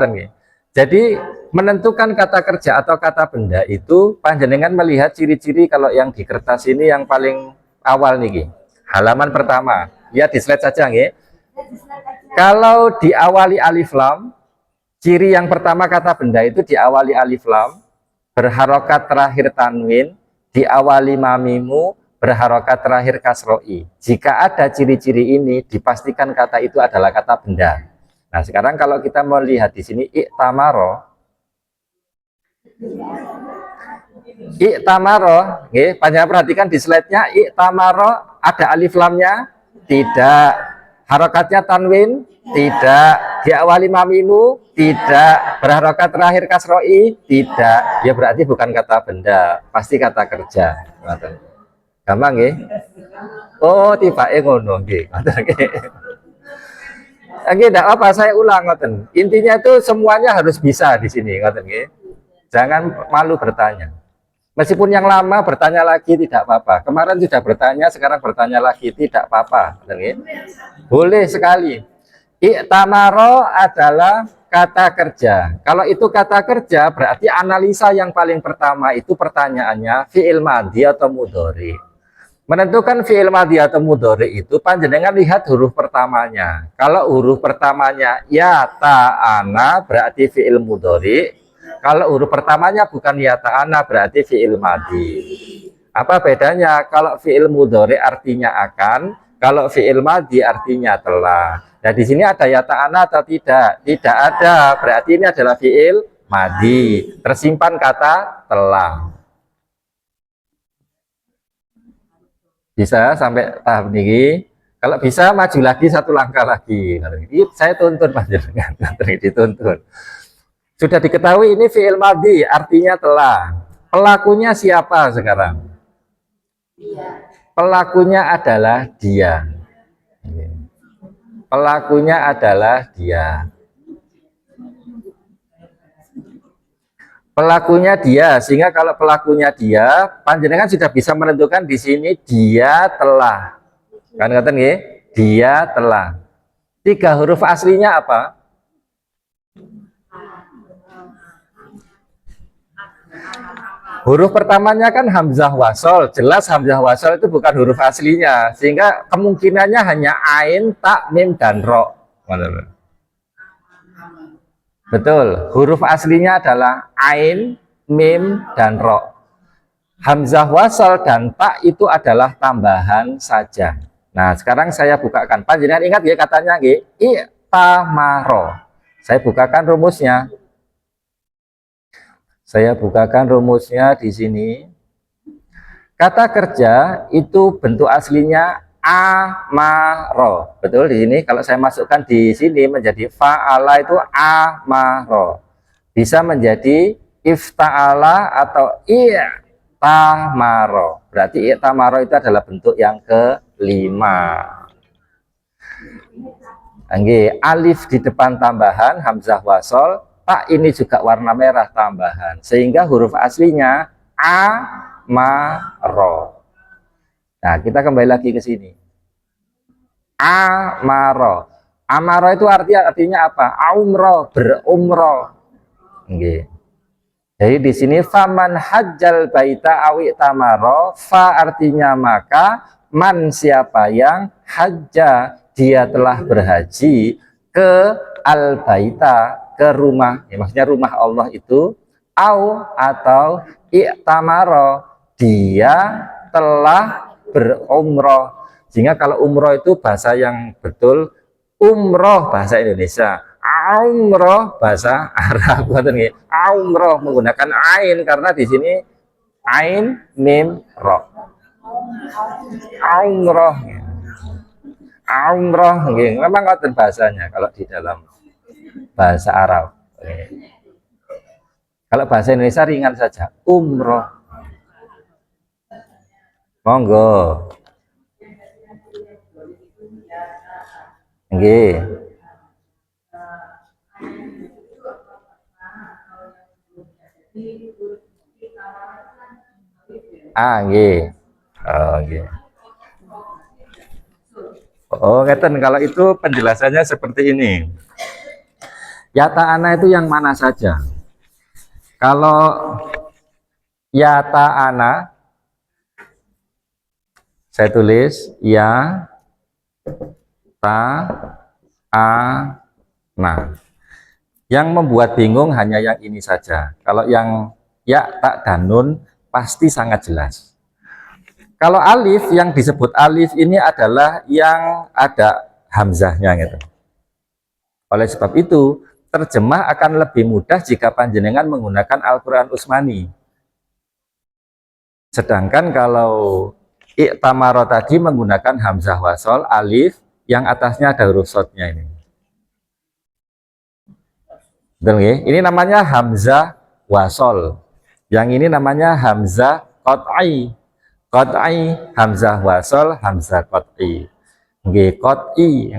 Jadi menentukan kata kerja atau kata benda itu panjenengan melihat ciri-ciri. Kalau yang di kertas ini yang paling awal nih, halaman pertama, ya di slide saja. Kalau diawali alif lam, ciri yang pertama kata benda itu diawali alif lam, berharokat terakhir tanwin, diawali mamimu, berharokat terakhir kasroi. Jika ada ciri-ciri ini, dipastikan kata itu adalah kata benda. Nah, sekarang kalau kita melihat di sini i'tamaro, Iktamaro, nggih, panjenengan perhatikan di slide-nya, iktamaro ada alif lamnya? Tidak. Harokatnya tanwin? Tidak. Diawali mamimu? Tidak. Berharokat terakhir kasroi? Tidak. Ya berarti bukan kata benda, pasti kata kerja. Gampang nggih? Oh, tibake ngono nggih. Oke, tidak apa, saya ulang ngoten. Intinya itu semuanya harus bisa di sini, ngoten nggih. Jangan malu bertanya. Meskipun yang lama bertanya lagi tidak apa-apa. Kemarin sudah bertanya, sekarang bertanya lagi tidak apa-apa. Boleh sekali. Iktamaro adalah kata kerja. Kalau itu kata kerja, berarti analisa yang paling pertama itu pertanyaannya fi'il madhi atau mudhari. Menentukan fi'il madhi atau mudhari itu panjenengan lihat huruf pertamanya. Kalau huruf pertamanya ya, ta, ana berarti fi'il mudhari. Kalau huruf pertamanya bukan ya, ta, ana berarti fi'il madhi. Apa bedanya? Kalau fi'il mudhari artinya akan, kalau fi'il madhi artinya telah. Nah di sini ada ya, ta, ana atau tidak? Tidak ada. Berarti ini adalah fi'il madhi. Tersimpan kata telah. Bisa sampai tahap ini. Kalau bisa maju lagi satu langkah lagi. Saya tuntun panjenengan, dituntun. Sudah diketahui ini fi'il madhi, artinya telah. Pelakunya siapa sekarang? Pelakunya adalah dia. Pelakunya adalah dia. Pelakunya dia, sehingga kalau pelakunya dia, panjenengan sudah bisa menentukan di sini dia telah. Kan kata nih, dia telah. 3 huruf aslinya apa? Huruf pertamanya kan hamzah wasol, jelas hamzah wasol itu bukan huruf aslinya, sehingga kemungkinannya hanya ain, ta, mim, dan ro. Betul, huruf aslinya adalah ain, mim, dan ro. Hamzah wasal dan ta itu adalah tambahan saja. Nah, sekarang saya bukakan. Panjenengan ingat ya katanya nggih, i'tamaro. Saya bukakan rumusnya. Saya bukakan rumusnya di sini. Kata kerja itu bentuk aslinya amaro. Betul di sini kalau saya masukkan di sini menjadi fa'ala itu amaro. Bisa menjadi ifta'ala atau i'tamaro. Berarti i'tamaro itu adalah bentuk yang kelima. Angge, alif di depan tambahan hamzah wasol, tak ini juga warna merah tambahan. Sehingga huruf aslinya amaro. Nah, kita kembali lagi ke sini. Amaro. Amaro itu artinya apa? Umroh, berumroh. Okay. Jadi di sini faman hajjal baita awi tamaro, fa artinya maka, man siapa yang hajja dia telah berhaji ke al baita, ke rumah, ya, maksudnya rumah Allah itu, au atau i'tamaro dia telah berumroh. Sehingga kalau umroh itu bahasa yang betul, umroh bahasa Indonesia, umroh bahasa Arab. Umroh menggunakan ain karena di sini ain, mim, ro. Umroh, umroh, memang ngoten bahasanya kalau di dalam bahasa Arab. Kalau bahasa Indonesia ringan saja, umroh. Monggo. Nggih. Nggih. Oh, nggih. Oh, ngeten, kalau itu penjelasannya seperti ini. Ya ta'ana itu yang mana saja? Kalau ya ta'ana, saya tulis ya ta'ana. Yang membuat bingung hanya yang ini saja. Kalau yang ya, tak, dan nun pasti sangat jelas. Kalau alif, yang disebut alif ini adalah yang ada hamzahnya gitu. Oleh sebab itu, terjemah akan lebih mudah jika panjenengan menggunakan Al-Quran Utsmani. Sedangkan kalau i'tamaro tadi menggunakan hamzah wasol alif yang atasnya ada huruf shadnya ini. Betul nggih? Ini namanya hamzah wasol. Yang ini namanya hamzah qat'i. Qat'i, hamzah wasol, hamzah qat'i. Nggih, qat'i.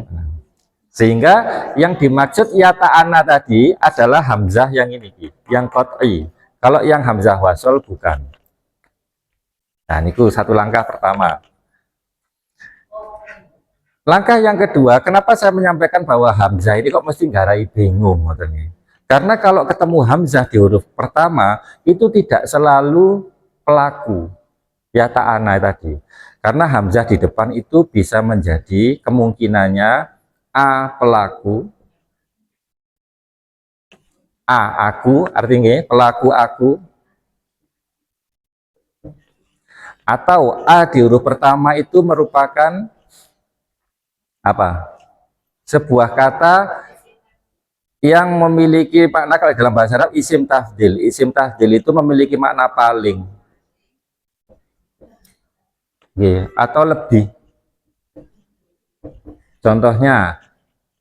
Sehingga yang dimaksud ya ta'ana tadi adalah hamzah yang ini, yang qat'i. Kalau yang hamzah wasol bukan. Nah, ini satu langkah pertama. Langkah yang kedua, kenapa saya menyampaikan bahwa hamzah ini kok mesti ngarai bingung? Karena kalau ketemu hamzah di huruf pertama, itu tidak selalu pelaku, ya ta'ana tadi. Karena hamzah di depan itu bisa menjadi kemungkinannya A pelaku, A aku, artinya pelaku aku, atau A di huruf pertama itu merupakan apa? Sebuah kata yang memiliki makna, kalau dalam bahasa Arab isim tafdil. Isim tafdil itu memiliki makna paling, atau lebih. Contohnya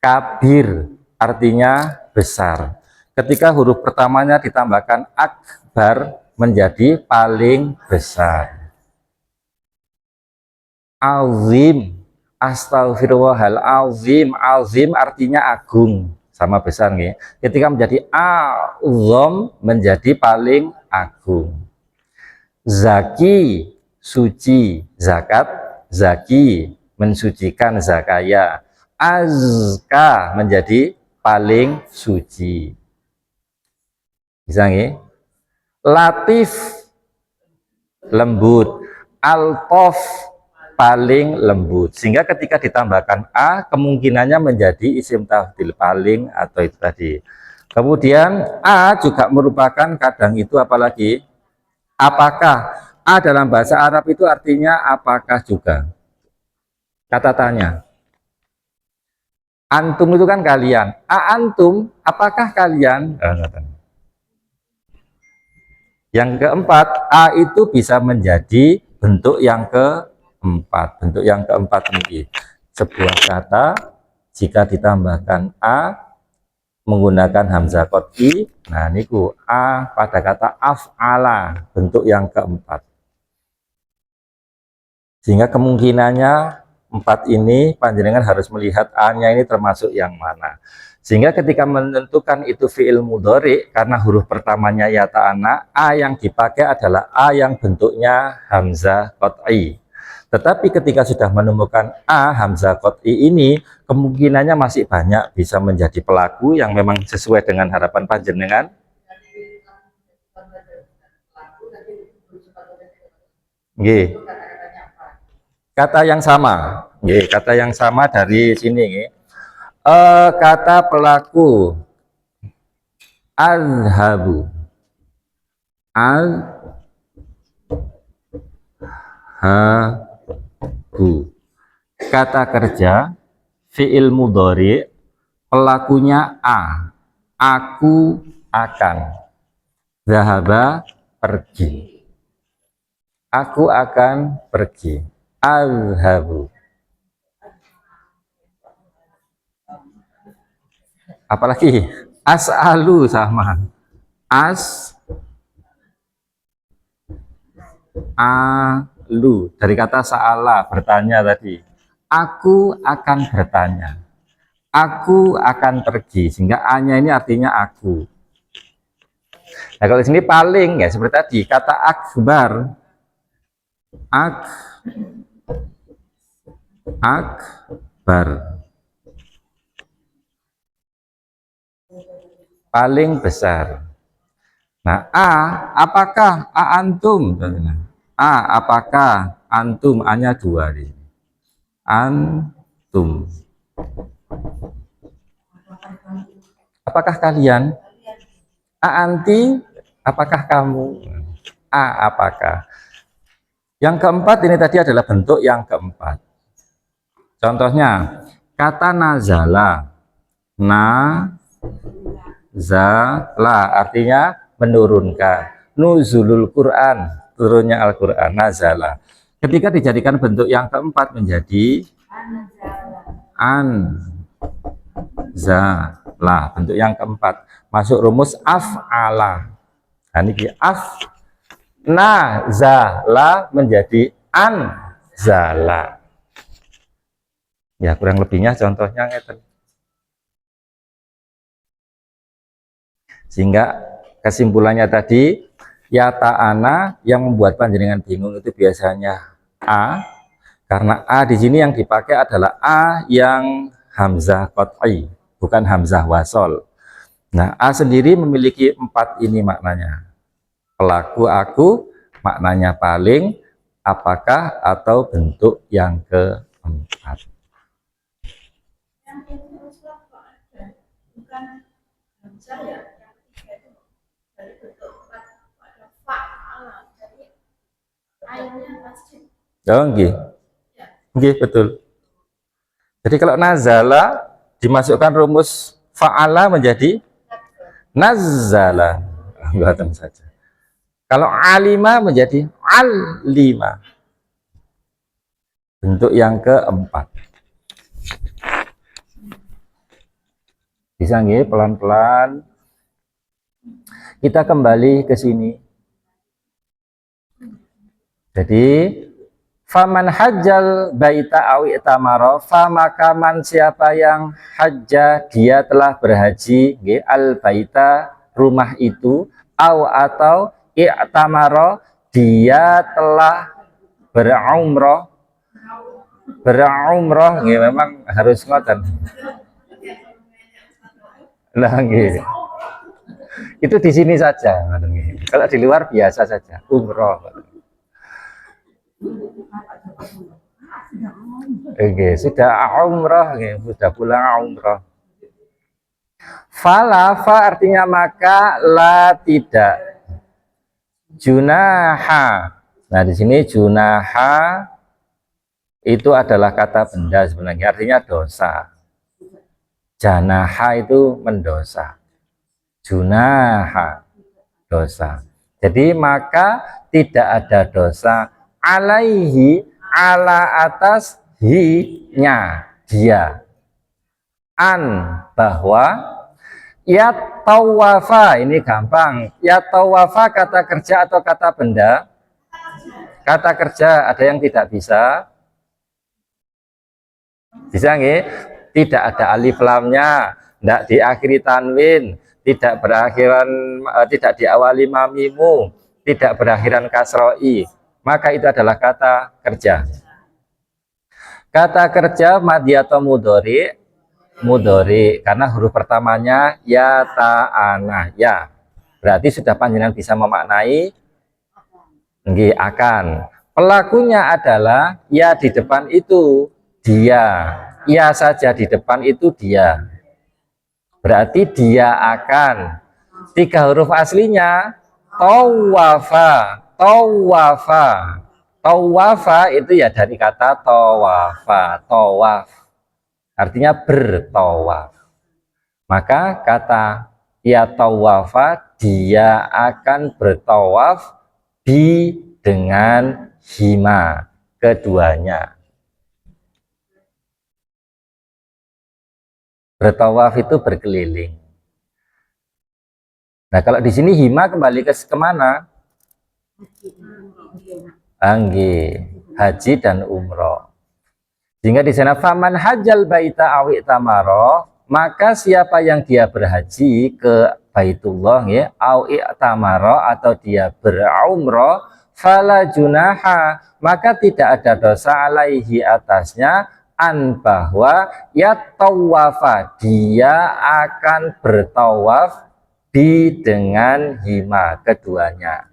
kabir artinya besar. Ketika huruf pertamanya ditambahkan akbar menjadi paling besar. Azim, astagfirullahal azim, azim artinya agung, sama besar nih. Ketika menjadi azam menjadi paling agung. Zaki, suci, zakat, zaki mensucikan, zakaya. Azka menjadi paling suci. Bisa nggih? Latif, lembut. Altof, paling lembut. Sehingga ketika ditambahkan A, kemungkinannya menjadi isim tafdil paling atau itu tadi. Kemudian A juga merupakan kadang itu apalagi apakah. A dalam bahasa Arab itu artinya apakah juga. Kata tanya. Antum itu kan kalian. A antum, apakah kalian? Yang keempat, A itu bisa menjadi bentuk yang keempat. Bentuk yang keempat ini sebuah kata jika ditambahkan A menggunakan hamzah qat'i. Nah, niku A pada kata af'ala, bentuk yang keempat. Sehingga kemungkinannya 4 ini panjenengan harus melihat A-nya ini termasuk yang mana. Sehingga ketika menentukan itu fi'il mudhari, karena huruf pertamanya ya ta'ana, A yang dipakai adalah A yang bentuknya hamzah qat'i. Tetapi ketika sudah menemukan A hamzah qat'i ini, kemungkinannya masih banyak bisa menjadi pelaku yang memang sesuai dengan harapan panjenengan. Nggih. Kata yang sama, kata yang sama dari sini. Kata pelaku azhabu, azhabu. Kata kerja fi'il mudhari, pelakunya A, aku akan. Zahaba, pergi. Aku akan pergi. Azhabu. Apalagi as'alu sama. As'alu dari kata sa'ala, bertanya tadi. Aku akan bertanya. Aku akan pergi, sehingga A-nya ini artinya aku. Nah, kalau di sini paling ya seperti tadi kata akbar. Akbar, paling besar. Nah, A, apakah A antum? A, apakah antum? A-nya 2 nih. Antum. Apakah kalian? A anti, apakah kamu? A, apakah? Yang keempat ini tadi adalah bentuk yang keempat. Contohnya, kata nazala. Nazala artinya menurunkan. Nuzulul Quran, turunnya Al-Quran. Nazala. Ketika dijadikan bentuk yang keempat menjadi anzala, bentuk yang keempat masuk rumus af'ala. Nah, ini nazala menjadi anzala. Ya, kurang lebihnya contohnya ngeten. Sehingga kesimpulannya tadi, ya ta'ana yang membuat panjenengan bingung itu biasanya a, karena a di sini yang dipakai adalah a yang hamzah qat'i, bukan hamzah wasol. Nah, a sendiri memiliki 4 ini maknanya. Pelaku aku, maknanya paling, apakah, atau bentuk yang keempat. Oh, nggih. Nggih, betul. Jadi kalau nazala dimasukkan rumus fa'ala menjadi nazala. Buatan saja. Kalau alima menjadi alima. Bentuk yang keempat. Bisa nggih pelan-pelan. Kita kembali ke sini. Jadi faman hajjal baita awi tamaro, famaka man siapa yang hajja dia telah berhaji nggih, al baita rumah itu, au atau i'tamaro dia telah berumrah nggih, memang harus ngoten. Lah nggih. Itu di sini saja. Kalau di luar biasa saja, umroh. Oke, sudah umroh, sudah pulang umroh. Fala, fa artinya maka, la tidak. Junaha. Nah, di sini junaha itu adalah kata benda sebenarnya, artinya dosa. Janaha itu mendosa. Junaha, dosa. Jadi maka tidak ada dosa alaihi, ala atas hi-nya dia, an bahwa ya tawafa, ini gampang, ya tawafa kata kerja atau kata benda? Kata kerja. Ada yang tidak bisa? Bisa nggih? Tidak ada alif lamnya, tidak diakhiri tanwin, tidak berakhiran, tidak diawali mamimu, tidak berakhiran kasroi, maka itu adalah kata kerja. Kata kerja madhi atau mudhari, karena huruf pertamanya ya ta'ana, ya. Berarti sudah panjenengan bisa memaknai nggih akan. Pelakunya adalah ya di depan itu dia. Ya saja di depan itu dia. Berarti dia akan. 3 huruf aslinya tawafa, tawafa. Tawafa itu ya dari kata tawafa, tawaf. Artinya bertawaf. Maka kata ya tawafa, dia akan bertawaf bi dengan hima, keduanya. Bertawaf itu berkeliling. Nah, kalau di sini hima kembali ke kemana? Anggi, haji dan umroh. Sehingga di sana faman hajjal baita awi tamaro, maka siapa yang dia berhaji ke Baitullah ya, awi tamaro atau dia berumroh, fala junaha, maka tidak ada dosa alaihi atasnya, an bahwa ya tawafa, dia akan bertawaf bi dengan hima, keduanya.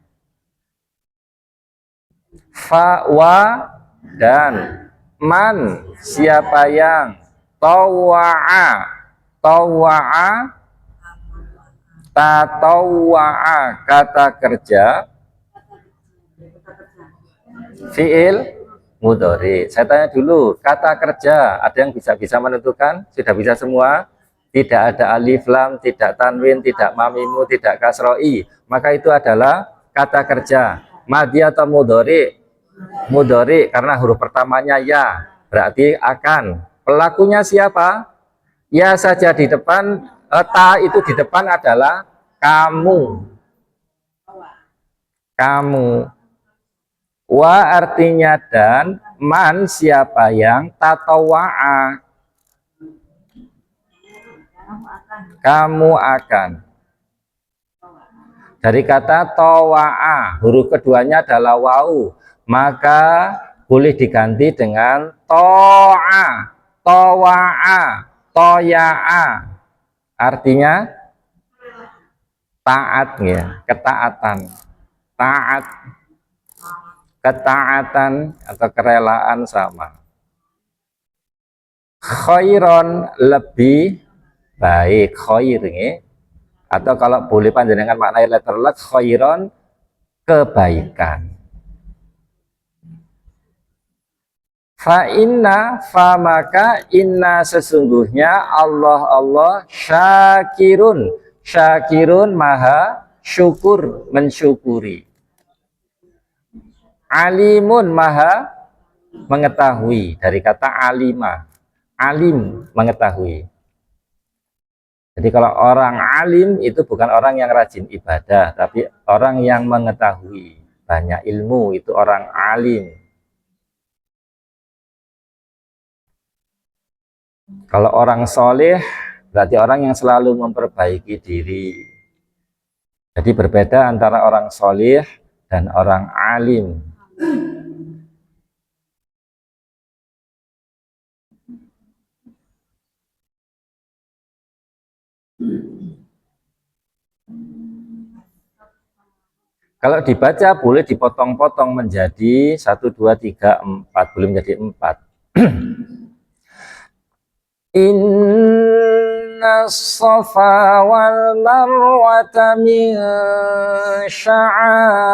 Fa wa dan man siapa yang tawa'a, tatawwa'a kata kerja fiil mudhari. Saya tanya dulu, kata kerja ada yang bisa menentukan? Sudah bisa semua? Tidak ada alif lam, tidak tanwin, tidak mamimu, tidak kasroi, maka itu adalah kata kerja. Madi atau mudhari? Mudhari karena huruf pertamanya ya, berarti akan. Pelakunya siapa? Ya saja di depan, ta itu di depan adalah kamu. Kamu. Wa artinya dan, man siapa yang, tatawa'a kamu akan. Dari kata tawa'a, huruf keduanya adalah wau, maka boleh diganti dengan to'a, tawa'a, toya'a. Artinya taat ya, ketaatan. Taat, ketaatan atau kerelaan sama. Khairon lebih baik, khair ya. Atau kalau boleh panjenengan maknai letter luck, khairon kebaikan. Fa inna, fa maka inna sesungguhnya Allah syakirun, syakirun maha syukur, mensyukuri. Alimun maha mengetahui, dari kata alima, alim mengetahui. Jadi kalau orang alim itu bukan orang yang rajin ibadah, tapi orang yang mengetahui banyak ilmu, itu orang alim. Kalau orang soleh berarti orang yang selalu memperbaiki diri. Jadi berbeda antara orang soleh dan orang alim. Kalau dibaca boleh dipotong-potong menjadi 1, 2, 3, 4, boleh menjadi 4. Inna safa wal marwata min sya'airillah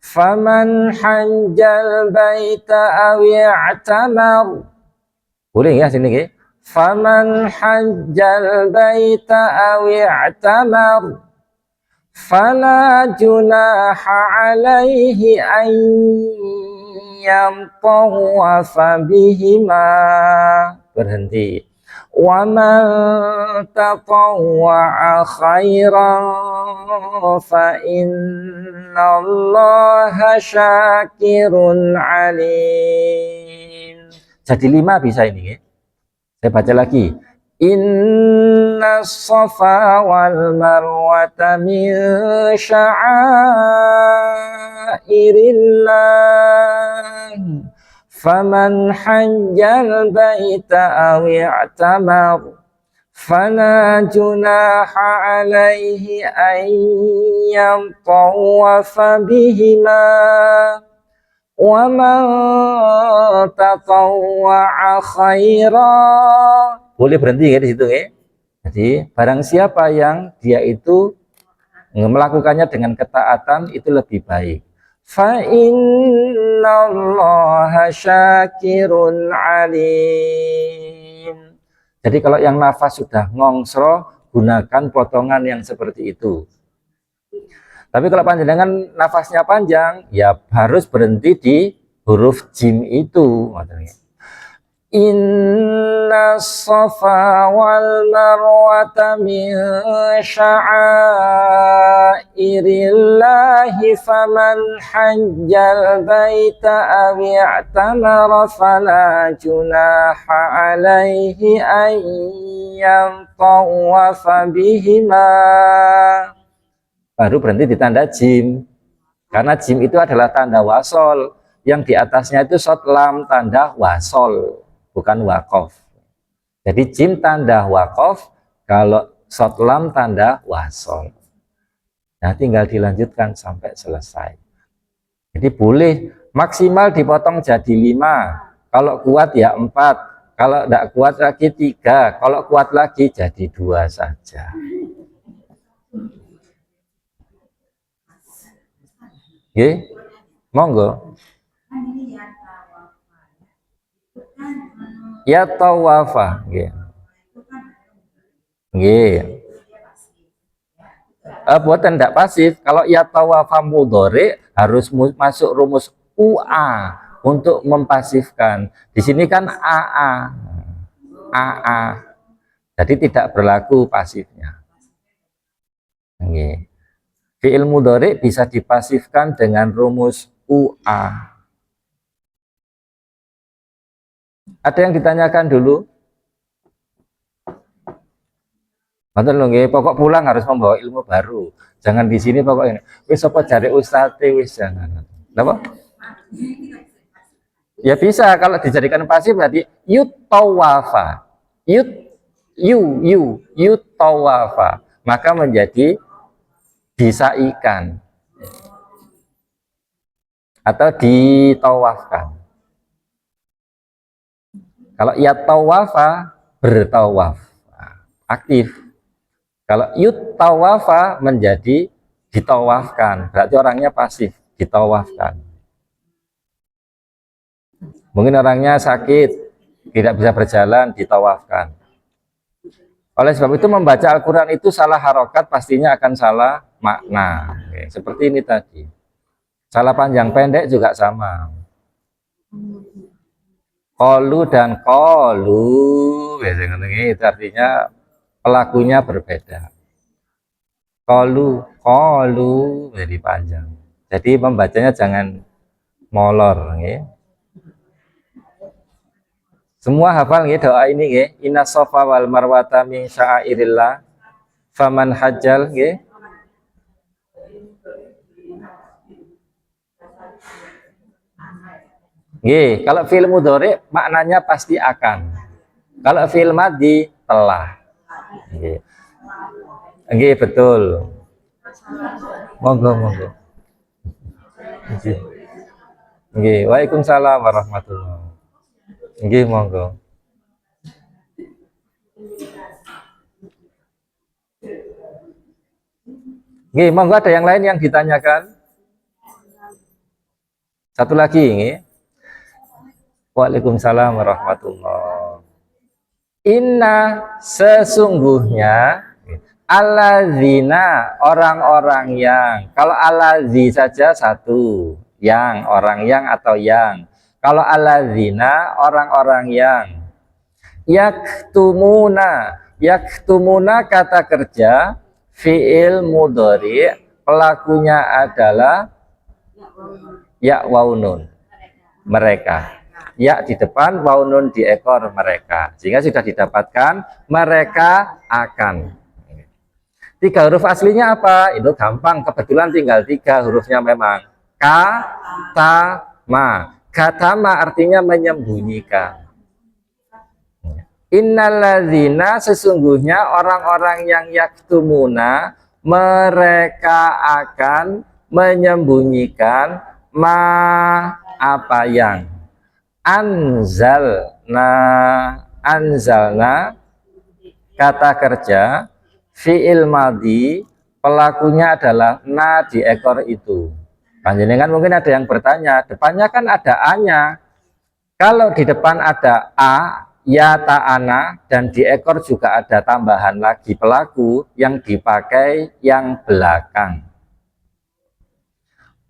faman hajjal baita aw i'tamar. Boleh ya sini ya. Faman hajjal baita aw i'tamar fala junaha alaihi an yamtawafa bihima. Berhenti. Wa man tatawwa'a khairan fa innallaha syakirun alim. Jadi 5 bisa ini ya. Saya baca lagi. Inna safa wal marwata min sya'airillah faman hajjal baita aw i'tamar fala junaha alaihi an yamtawafa bihima wa man tatawwa'a khairan. Boleh berhenti ya di situ ya. Jadi barang siapa yang dia itu melakukannya dengan ketaatan itu lebih baik. Fa innallaha syakirun alim. Jadi kalau yang nafas sudah ngongsro, gunakan potongan yang seperti itu. Tapi kalau panjenengan nafasnya panjang, ya harus berhenti di huruf jim itu. Inna safa wal marwata min sya'airillahi faman hajjal baita aw i'tamara fala junaha alaihi an yamtawafa bihima. Baru berhenti di tanda jim, karena jim itu adalah tanda wasol, yang di atasnya itu short lam tanda wasol, bukan wakof. Jadi jim tanda wakof, kalau short lam tanda wasol. Nah tinggal dilanjutkan sampai selesai. Jadi boleh maksimal dipotong jadi 5, kalau kuat ya 4, kalau tidak kuat lagi 3, kalau kuat lagi jadi 2 saja. Oke, monggo. Ya tawafa, nggih. Nggih. Buatan tidak pasif. Kalau yatawafa mudhari harus masuk rumus UA untuk mempasifkan. Di sini kan AA. Jadi tidak berlaku pasifnya. Oke. Fi'il mudhari bisa dipasifkan dengan rumus UA. Ada yang ditanyakan dulu? Pokok pulang harus membawa ilmu baru. Jangan di sini pokoknya. Wis apa cari ustadz, wis jangan. Apa? Ya bisa kalau dijadikan pasif berarti yutawafa. Yutawafa. Maka menjadi bisa ikan atau ditawafkan. Kalau yatawafa bertawaf, aktif. Kalau yutawafa menjadi ditawafkan, berarti orangnya pasif, ditawafkan. Mungkin orangnya sakit, tidak bisa berjalan, ditawafkan. Oleh sebab itu membaca Al-Quran itu salah harokat pastinya akan salah makna. Oke, seperti ini tadi. Salah panjang pendek juga sama. Kolu dan kolu, biasanya itu artinya pelakunya berbeda. Kolu jadi panjang. Jadi membacanya jangan molor. Ya. Semua hafal ya doa ini ya. Inna sofa wal marwata min sya'airillah faman hajjal ya. Nggih, kalau fi'il mudhari maknanya pasti akan. Kalau fi'il madhi telah. Nggih. Nggih, betul. Monggo. Nggih, waalaikumsalam warahmatullahi. Nggih, monggo. Nggih, monggo ada yang lain yang ditanyakan? Satu lagi nggih. Waalaikumsalam warahmatullahi. Inna sesungguhnya alladzina orang-orang yang, kalau alladzi saja satu, yang, orang yang atau yang. Kalau alladzina orang-orang yang yaktumuna kata kerja fi'il mudhari pelakunya adalah ya waunun mereka. Ya di depan, waunun di ekor mereka. Sehingga sudah didapatkan mereka akan. 3 huruf aslinya apa? Itu gampang, kebetulan tinggal 3 hurufnya memang. Katama. Katama artinya menyembunyikan. Innalladzina sesungguhnya orang-orang yang yaktumuna mereka akan menyembunyikan apa yang anzalna kata kerja fi'il madhi pelakunya adalah na di ekor itu. Panjenengan mungkin ada yang bertanya, depannya kan ada a-nya. Kalau di depan ada a, ya ta'ana, dan di ekor juga ada tambahan lagi pelaku yang dipakai yang belakang.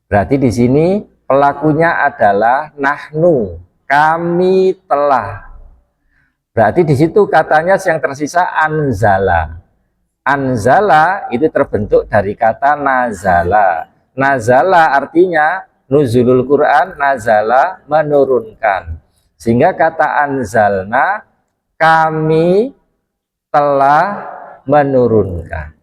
Berarti di sini pelakunya adalah nahnu, kami telah. Berarti di situ katanya yang tersisa anzala. Anzala itu terbentuk dari kata nazala. Nazala artinya nuzulul Quran, nazala menurunkan. Sehingga kata anzalna kami telah menurunkan.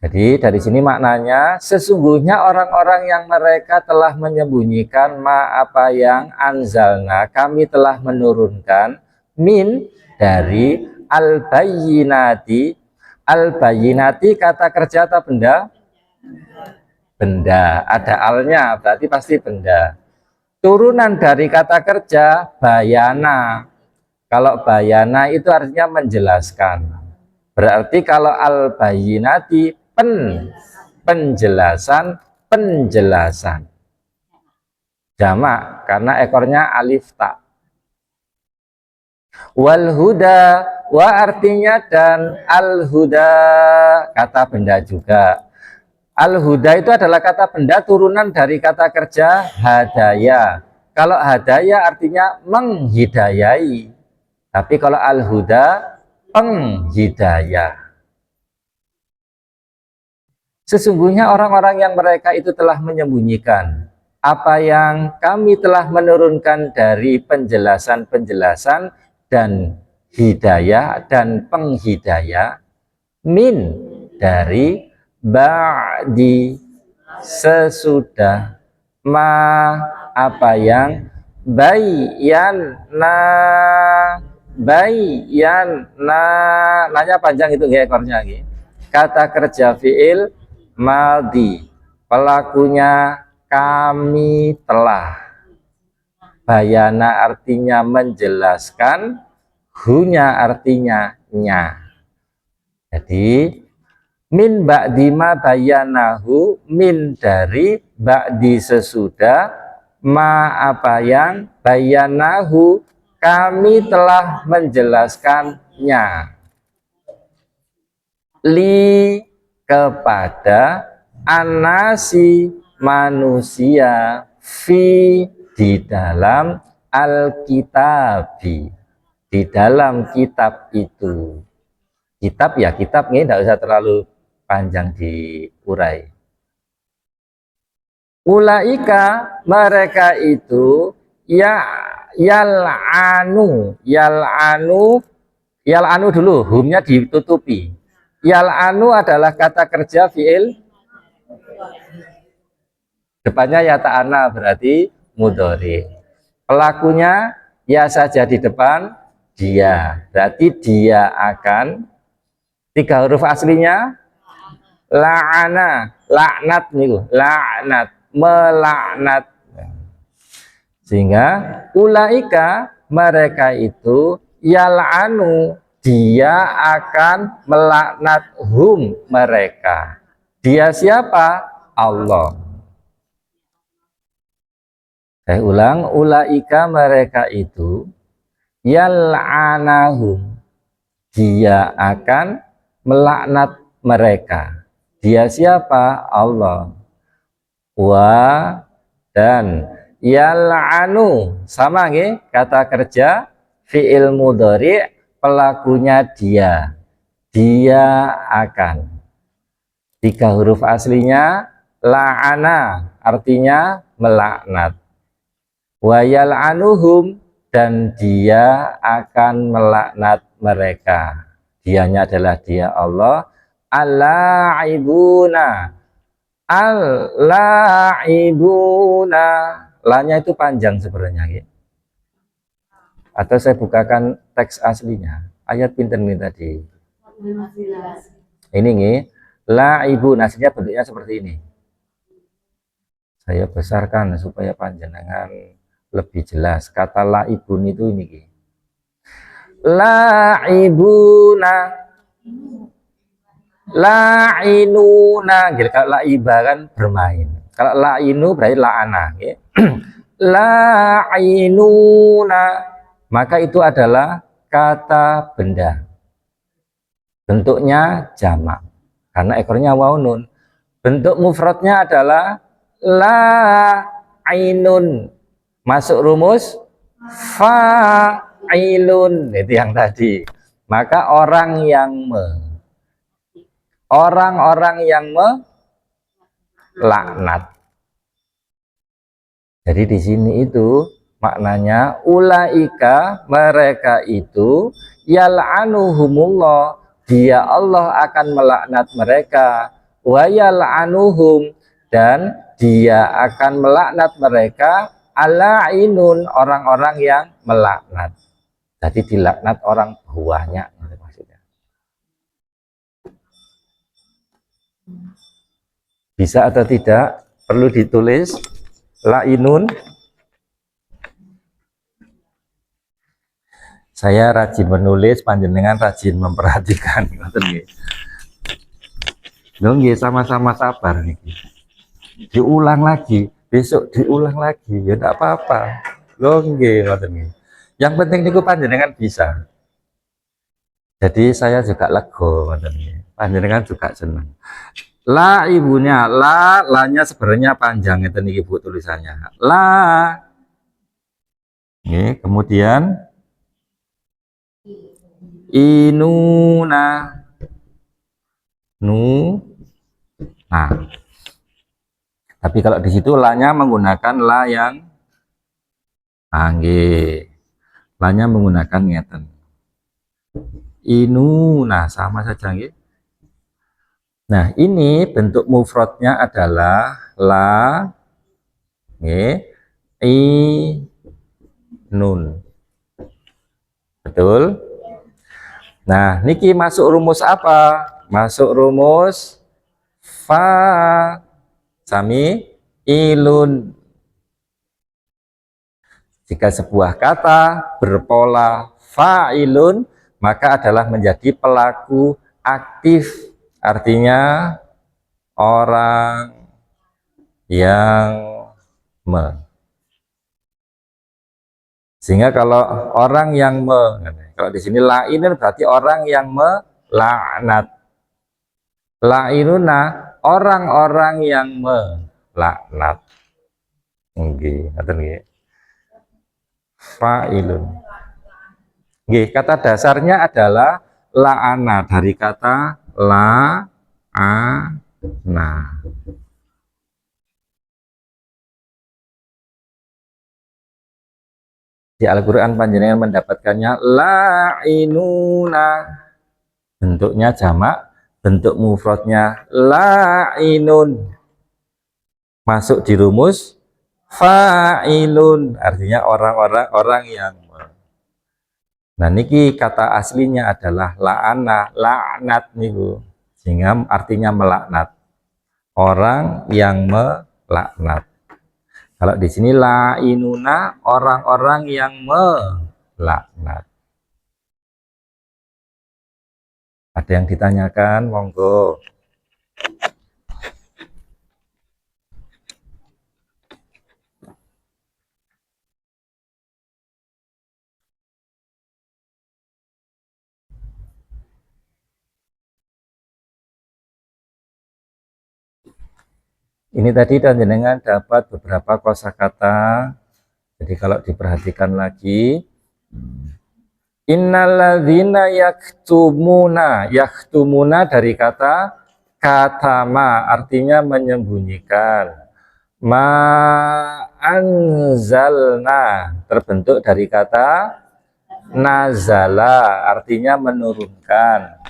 Jadi dari sini maknanya sesungguhnya orang-orang yang mereka telah menyembunyikan apa yang anzalna kami telah menurunkan min dari al-bayyinati. Al-bayyinati kata kerja atau benda? Benda, ada alnya berarti pasti benda. Turunan dari kata kerja bayana. Kalau bayana itu artinya menjelaskan. Berarti kalau al-bayyinati penjelasan jamak karena ekornya alif ta. Wal huda, wa artinya dan al huda kata benda juga. Al huda itu adalah kata benda turunan dari kata kerja hadaya. Kalau hadaya artinya menghidayai. Tapi kalau al huda penghidayah. Sesungguhnya orang-orang yang mereka itu telah menyembunyikan apa yang kami telah menurunkan dari penjelasan-penjelasan dan hidayah dan penghidayah min dari ba'di sesudah ma apa yang bayanna nanya panjang itu nggak ekornya gitu. Kata kerja fiil maldi pelakunya kami telah, bayana artinya menjelaskan, hunya artinya nya. Jadi min ba'di ma bayanahu, min dari ba'di sesudah ma apa yang bayanahu kami telah menjelaskannya li kepada anasi manusia fi di dalam al-kitabi, di dalam kitab itu. Kitab ya kitab ini tidak usah terlalu panjang diurai. Ulaika mereka itu ya yal'anu dulu, humnya ditutupi. Yal'anu adalah kata kerja fiil depannya ya ta'ana berarti mudhari. Pelakunya ya saja di depan dia, berarti dia akan, tiga huruf aslinya la'ana, laknat nih, laknat, melaknat. Sehingga ulaika mereka itu yal'anu dia akan melaknat hum mereka. Dia siapa? Allah. Saya ulang, ulaika mereka itu yal'anahum dia akan melaknat mereka. Dia siapa? Allah. Wa dan yal'anu sama nggih kata kerja fi'il mudhari pelakunya dia. Dia akan. Tiga huruf aslinya la'ana artinya melaknat. Wa yal'anuhum dan dia akan melaknat mereka. Dianya adalah dia Allah. Al-la'ibuna, al-la'ibuna, lanya itu panjang sebenarnya gitu. Atau saya bukakan teks aslinya. Ayat pinten nih tadi. Ini nih, la'ibuna, aslinya bentuknya seperti ini. Saya besarkan supaya panjenengan lebih jelas. Kata la'ibun itu ini. La'ibuna, la'inuna. Kalau la'iba kan bermain. Kalau la'inu berarti la'ana. La'inuna, maka itu adalah kata benda. Bentuknya jamak. Karena ekornya waw nun. Bentuk mufradnya adalah la'inun. Masuk rumus fa'ilun, itu yang tadi. Maka orang yang melaknat. Jadi di sini itu maknanya ulaika mereka itu yal'anuhumullah, dia Allah akan melaknat mereka, wa yal'anuhum dan dia akan melaknat mereka ala'inun orang-orang yang melaknat. Jadi dilaknat orang buahnya maksudnya. Bisa atau tidak perlu ditulis la'inun. Saya rajin menulis, panjenengan rajin memperhatikan. Nggih sama-sama sabar nih. Diulang lagi. Besok diulang lagi ya tidak apa-apa. Nggih ngoten nggih. Yang penting niku panjenengan bisa. Jadi saya juga lego, panjenengan juga senang. La ibunya, la-nya sebenarnya panjang itu nih ibu tulisannya. La, ini kemudian inuna, nu, nah. Tapi kalau di situ la-nya menggunakan la yang angge, la-nya menggunakan ngeten. Inuna sama saja nggih. Nah, ini bentuk mufradnya adalah la, nggih, i, nun. Betul? Nah, niki masuk rumus apa? Masuk rumus fa sami ilun. Jika sebuah kata berpola fa'ilun, maka adalah menjadi pelaku aktif. Artinya orang yang sehingga kalau orang yang kalau di sini lainun berarti orang yang melaknat. Lainuna orang-orang yang melaknat. Nggih, ngoten nggih. Fa'ilun. Nggih, kata dasarnya adalah la'ana dari kata la'ana. Di Al-Qur'an panjenengan mendapatkannya la'inuna. Bentuknya jamak, bentuk mufradnya la'inun. Masuk di rumus fa'ilun, artinya orang-orang yang. Nah, niki kata aslinya adalah la'ana, laknat niku. Sehingga artinya melaknat. Orang yang melaknat. Kalau di sini la'inuna, orang-orang yang melaknat. Ada yang ditanyakan, monggo. Ini tadi panjenengan dapat beberapa kosakata. Jadi kalau diperhatikan lagi, innalladzina yaktumuna dari kata katama, artinya menyembunyikan. Ma anzalna terbentuk dari kata nazala, artinya menurunkan.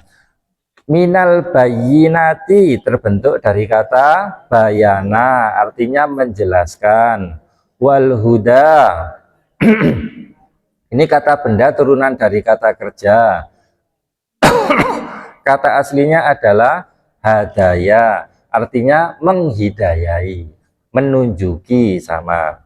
Minal bayinati terbentuk dari kata bayana, artinya menjelaskan. Wal huda ini kata benda turunan dari kata kerja. Kata aslinya adalah hadaya, artinya menghidayai, menunjuki, sama.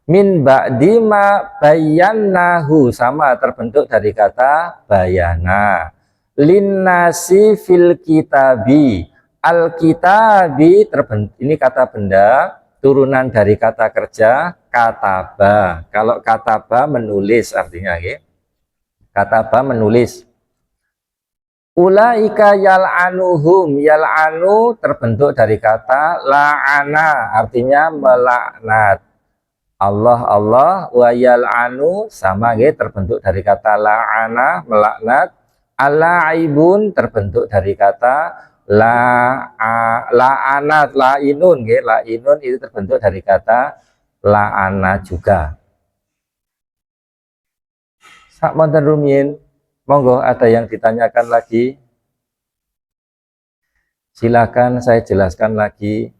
Min ba'dima bayannahu, sama terbentuk dari kata bayana. Linnasi fil kitabi, al-kitabi terbentuk, ini kata benda turunan dari kata kerja kataba. Kalau kataba menulis artinya, okay? Kataba menulis. Ulaika yal'anuhum, yal'anu terbentuk dari kata la'ana, artinya melaknat. Allah wa yal'anu sama, okay? Terbentuk dari kata la'ana, melaknat. Al-la'ibun terbentuk dari kata la'anat, la'inun, okay? La'inun itu terbentuk dari kata la'ana juga. Sak monten rumiyin, monggo ada yang ditanyakan lagi? Silakan saya jelaskan lagi.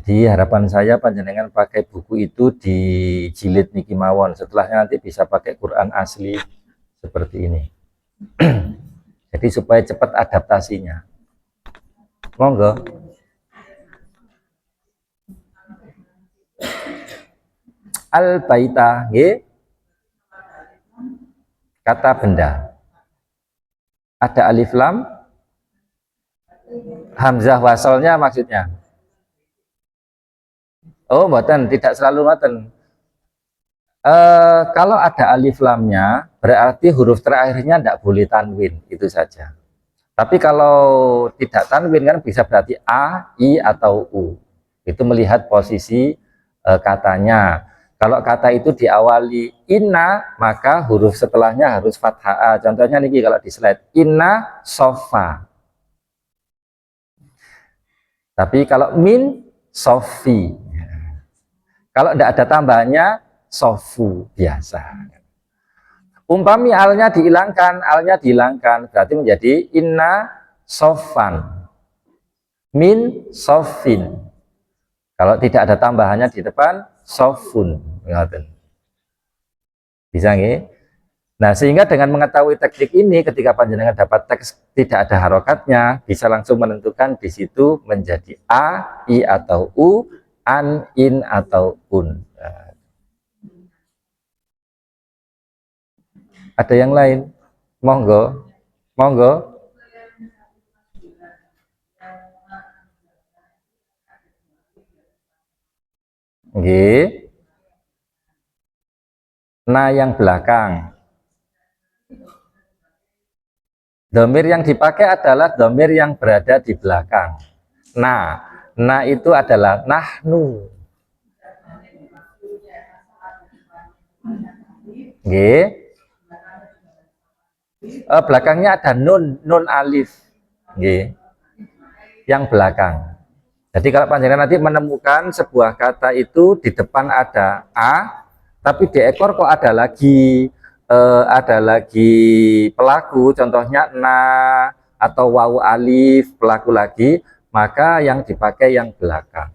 Jadi harapan saya panjenengan pakai buku itu di jilid niki mawon. Setelahnya nanti bisa pakai Quran asli seperti ini. Jadi supaya cepat adaptasinya. Monggo. Al-baita, kata benda. Ada alif lam? Hamzah wasolnya maksudnya. Oh, mboten, tidak selalu mboten. Kalau ada alif lamnya, berarti huruf terakhirnya tidak boleh tanwin, itu saja. Tapi kalau tidak tanwin kan bisa berarti A, I, atau U. Itu melihat posisi katanya. Kalau kata itu diawali inna, maka huruf setelahnya harus fathah A. Contohnya nih kalau di slide, inna sofa. Tapi kalau min, sofi. Kalau tidak ada tambahannya, sofu biasa. Umpami alnya dihilangkan, berarti menjadi inna sofan, min sofin. Kalau tidak ada tambahannya di depan, sofun. Bisa nggih? Nah, sehingga dengan mengetahui teknik ini, ketika panjenengan dapat teks tidak ada harokatnya, bisa langsung menentukan di situ menjadi A, I, atau U, an, in, atau un. Nah, ada yang lain? Monggo, monggo. Nggih. Nah, yang belakang. Domir yang dipakai adalah domir yang berada di belakang. Nah itu adalah nahnu. Nggih. Belakangnya ada nun alif. Nggih. Yang belakang. Jadi kalau panjenengan nanti menemukan sebuah kata itu di depan ada A, tapi di ekor kok ada lagi pelaku, contohnya na atau wawu alif pelaku lagi, maka yang dipakai yang belakang.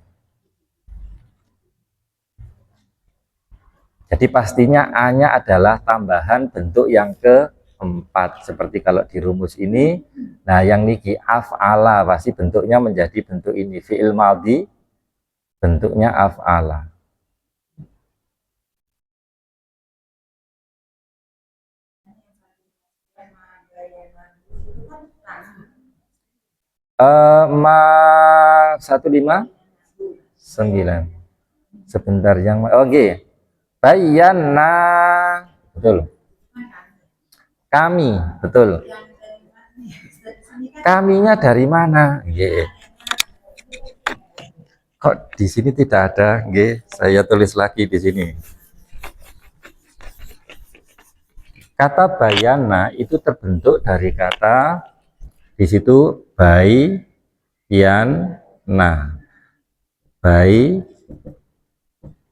Jadi pastinya A-nya adalah tambahan bentuk yang keempat. Seperti kalau di rumus ini, nah yang niki af'ala pasti bentuknya menjadi bentuk ini. Fi'il madhi bentuknya af'ala. Ma 159 sebentar yang oke. Bayyana betul. Kami betul. Kaminya dari mana? Nggih. Kok di sini tidak ada? Nggih, saya tulis lagi di sini. Kata bayana itu terbentuk dari kata di situ bai, yan, nah. Bai,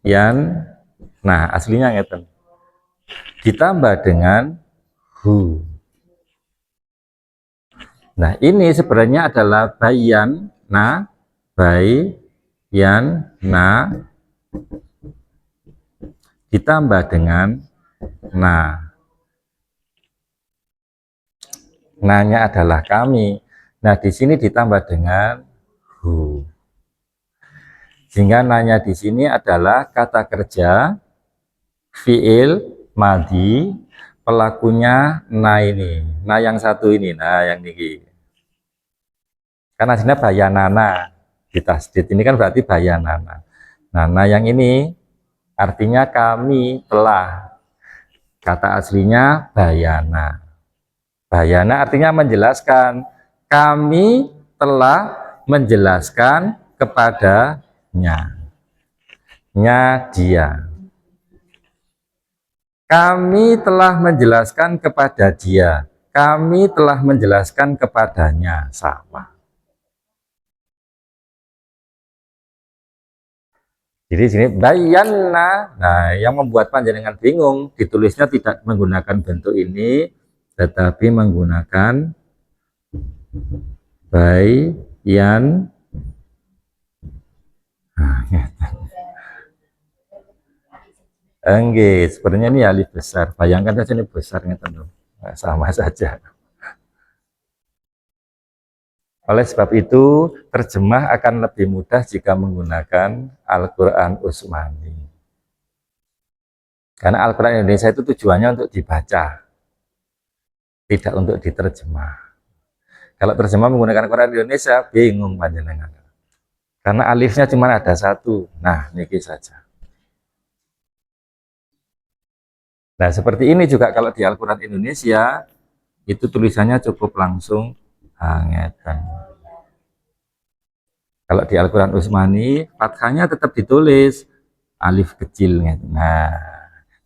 yan, nah aslinya ngeten. Ditambah dengan hu. Nah ini sebenarnya adalah bayan, na, bai, yan, na, ditambah dengan na. Nanya adalah kami. Nah di sini ditambah dengan hu. Sehingga nanya di sini adalah kata kerja fiil madhi, pelakunya na ini, nah yang satu ini, nah yang ini. Karena sini bayanana di tasdid ini kan berarti bayanana. Nah yang ini artinya kami telah. Kata aslinya bayana. Bayana artinya menjelaskan. Kami telah menjelaskan kepadanya. Dia. Kami telah menjelaskan kepada dia. Kami telah menjelaskan kepadanya. Sama. Jadi sini bayanna. Nah, yang membuat panjenengan bingung ditulisnya tidak menggunakan bentuk ini, tetapi menggunakan bayan. Enggak, sebenarnya ini alif besar. Bayangkan saja ini besar, nah, sama saja. Oleh sebab itu, terjemah akan lebih mudah jika menggunakan Al-Quran Utsmani. Karena Al-Quran Indonesia itu tujuannya untuk dibaca, tidak untuk diterjemah. Kalau terjemah menggunakan Quran Indonesia bingung panjenengan. Karena alifnya cuma ada satu. Nah, niki saja. Nah, seperti ini juga kalau di Al-Quran Indonesia itu tulisannya cukup langsung angetan. Kalau di Al-Quran Utsmani, fathahnya tetap ditulis alif kecil. Nah,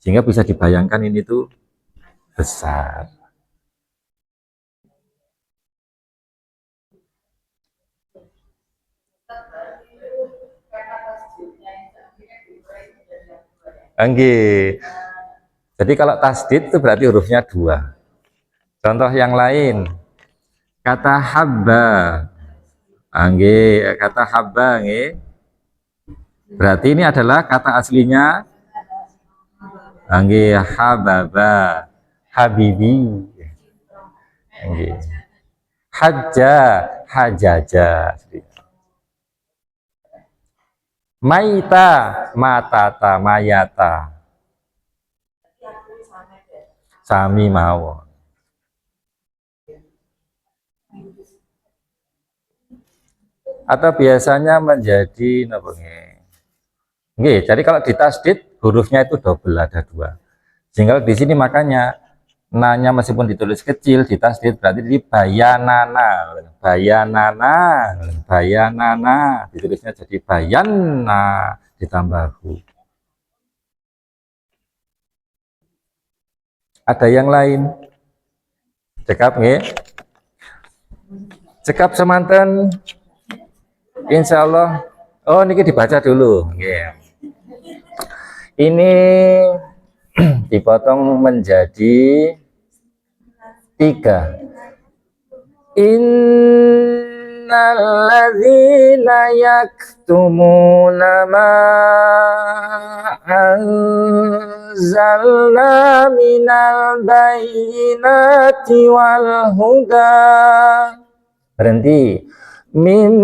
sehingga bisa dibayangkan ini tuh besar. Oke. Jadi kalau tasdid itu berarti hurufnya 2. Contoh yang lain, kata habba. Kata habba, berarti ini adalah kata aslinya hababa, habibi. Hajja, hajaja. Maita, matata, mayata. Sami mawon. Atau biasanya menjadi jadi kalau di tasdid hurufnya itu double, ada 2. Sehingga di sini makanya nanya meskipun ditulis kecil di tasdid berarti di bayanana, bayanana, bayanana, ditulisnya jadi bayana ditambah hu. Ada yang lain? Cekap nggih? Cekap semanten. Insya Allah. Oh, ini dibaca dulu. Ini dipotong menjadi 3. Innalladzina yaktumuna ma anzalna minal bayyinati wal huda. Berhenti. Min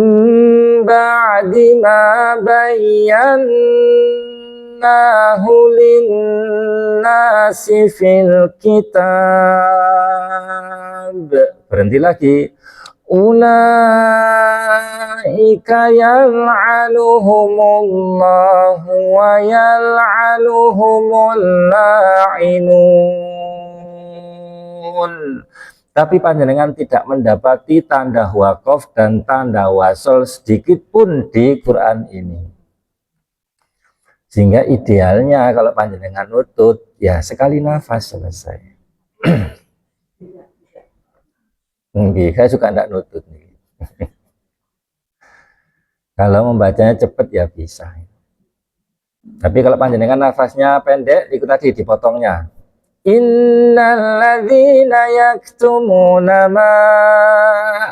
ba'di ma bayyanahu linnasi fil kitab. Berhenti lagi. Ulaika yal'anuhumullahu wa yal'anuhumul la'inun. Tapi panjenengan tidak mendapati tanda waqaf dan tanda wasol sedikit pun di Quran ini. Sehingga idealnya kalau panjenengan nutut, ya sekali nafas selesai. Saya suka tidak nutut. Kalau membacanya cepat ya bisa. Tapi kalau panjenengan nafasnya pendek, itu tadi dipotongnya. Innalladzina yaktumuna ma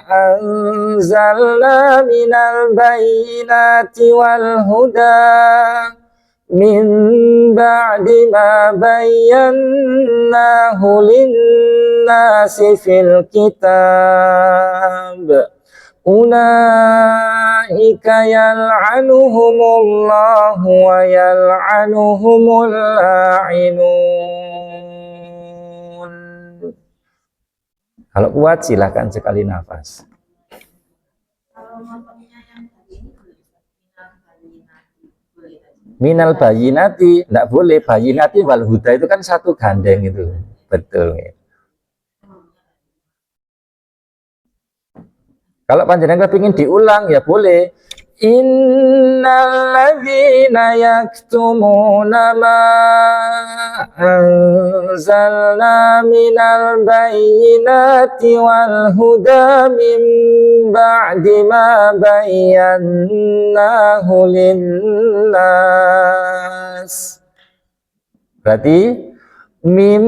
anzalna minal bayyinati wal huda min ba'di ma bayyanahu linnasi fil kitab. Ulaika yal'anuhumullahu wa yal'anuhumul la'inun. Kalau kuat silakan sekali nafas. Minal bayinati, tidak boleh. Bayinati wal huda itu kan satu gandeng itu, betul. Kalau panjenengan ingin diulang ya boleh. Innalladzina yaktumuna ma anzalna minal bayyinati wal huda min ba'di ma bayyanahu linnas. Berarti min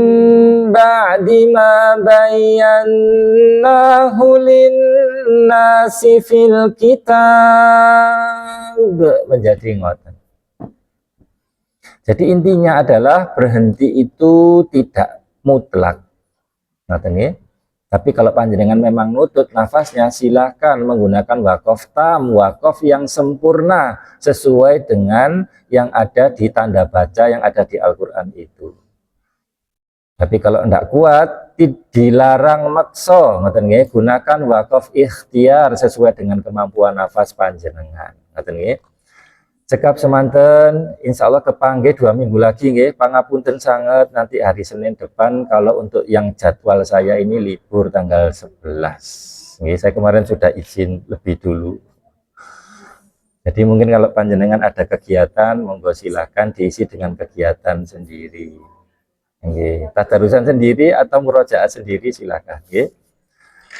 ba'di ma bayyanahu linnasi fil kitab, menjadi ngoten. Jadi intinya adalah berhenti itu tidak mutlak, ngoten nggih. Tapi kalau panjenengan memang nutut nafasnya, silahkan menggunakan waqaf tam, waqaf yang sempurna sesuai dengan yang ada di tanda baca yang ada di Al-Quran itu. Tapi kalau tidak kuat, dilarang makso, ngoten nggih, gunakan wakaf ikhtiar sesuai dengan kemampuan nafas panjenengan. Ngoten nggih. Cekap semanten, insya Allah kepanggih 2 minggu lagi nggih. Pangapunten sangat, nanti hari Senin depan kalau untuk yang jadwal saya ini libur tanggal 11. Nggih, saya kemarin sudah izin lebih dulu. Jadi mungkin kalau panjenengan ada kegiatan, monggo silahkan diisi dengan kegiatan sendiri. Tadarusan sendiri atau murojaah sendiri silakan.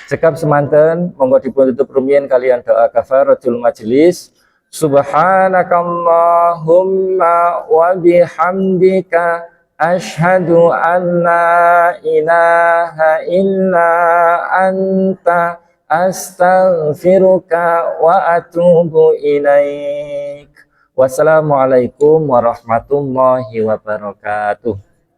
Cekap semanten, monggo dipun tutup rumiyin kalian doa kafaratul majelis. Subhanakallahumma wa bihamdika asyhadu an la ilaha illa anta astaghfiruka wa atubu ilaik. Wassalamualaikum warahmatullahi wabarakatuh.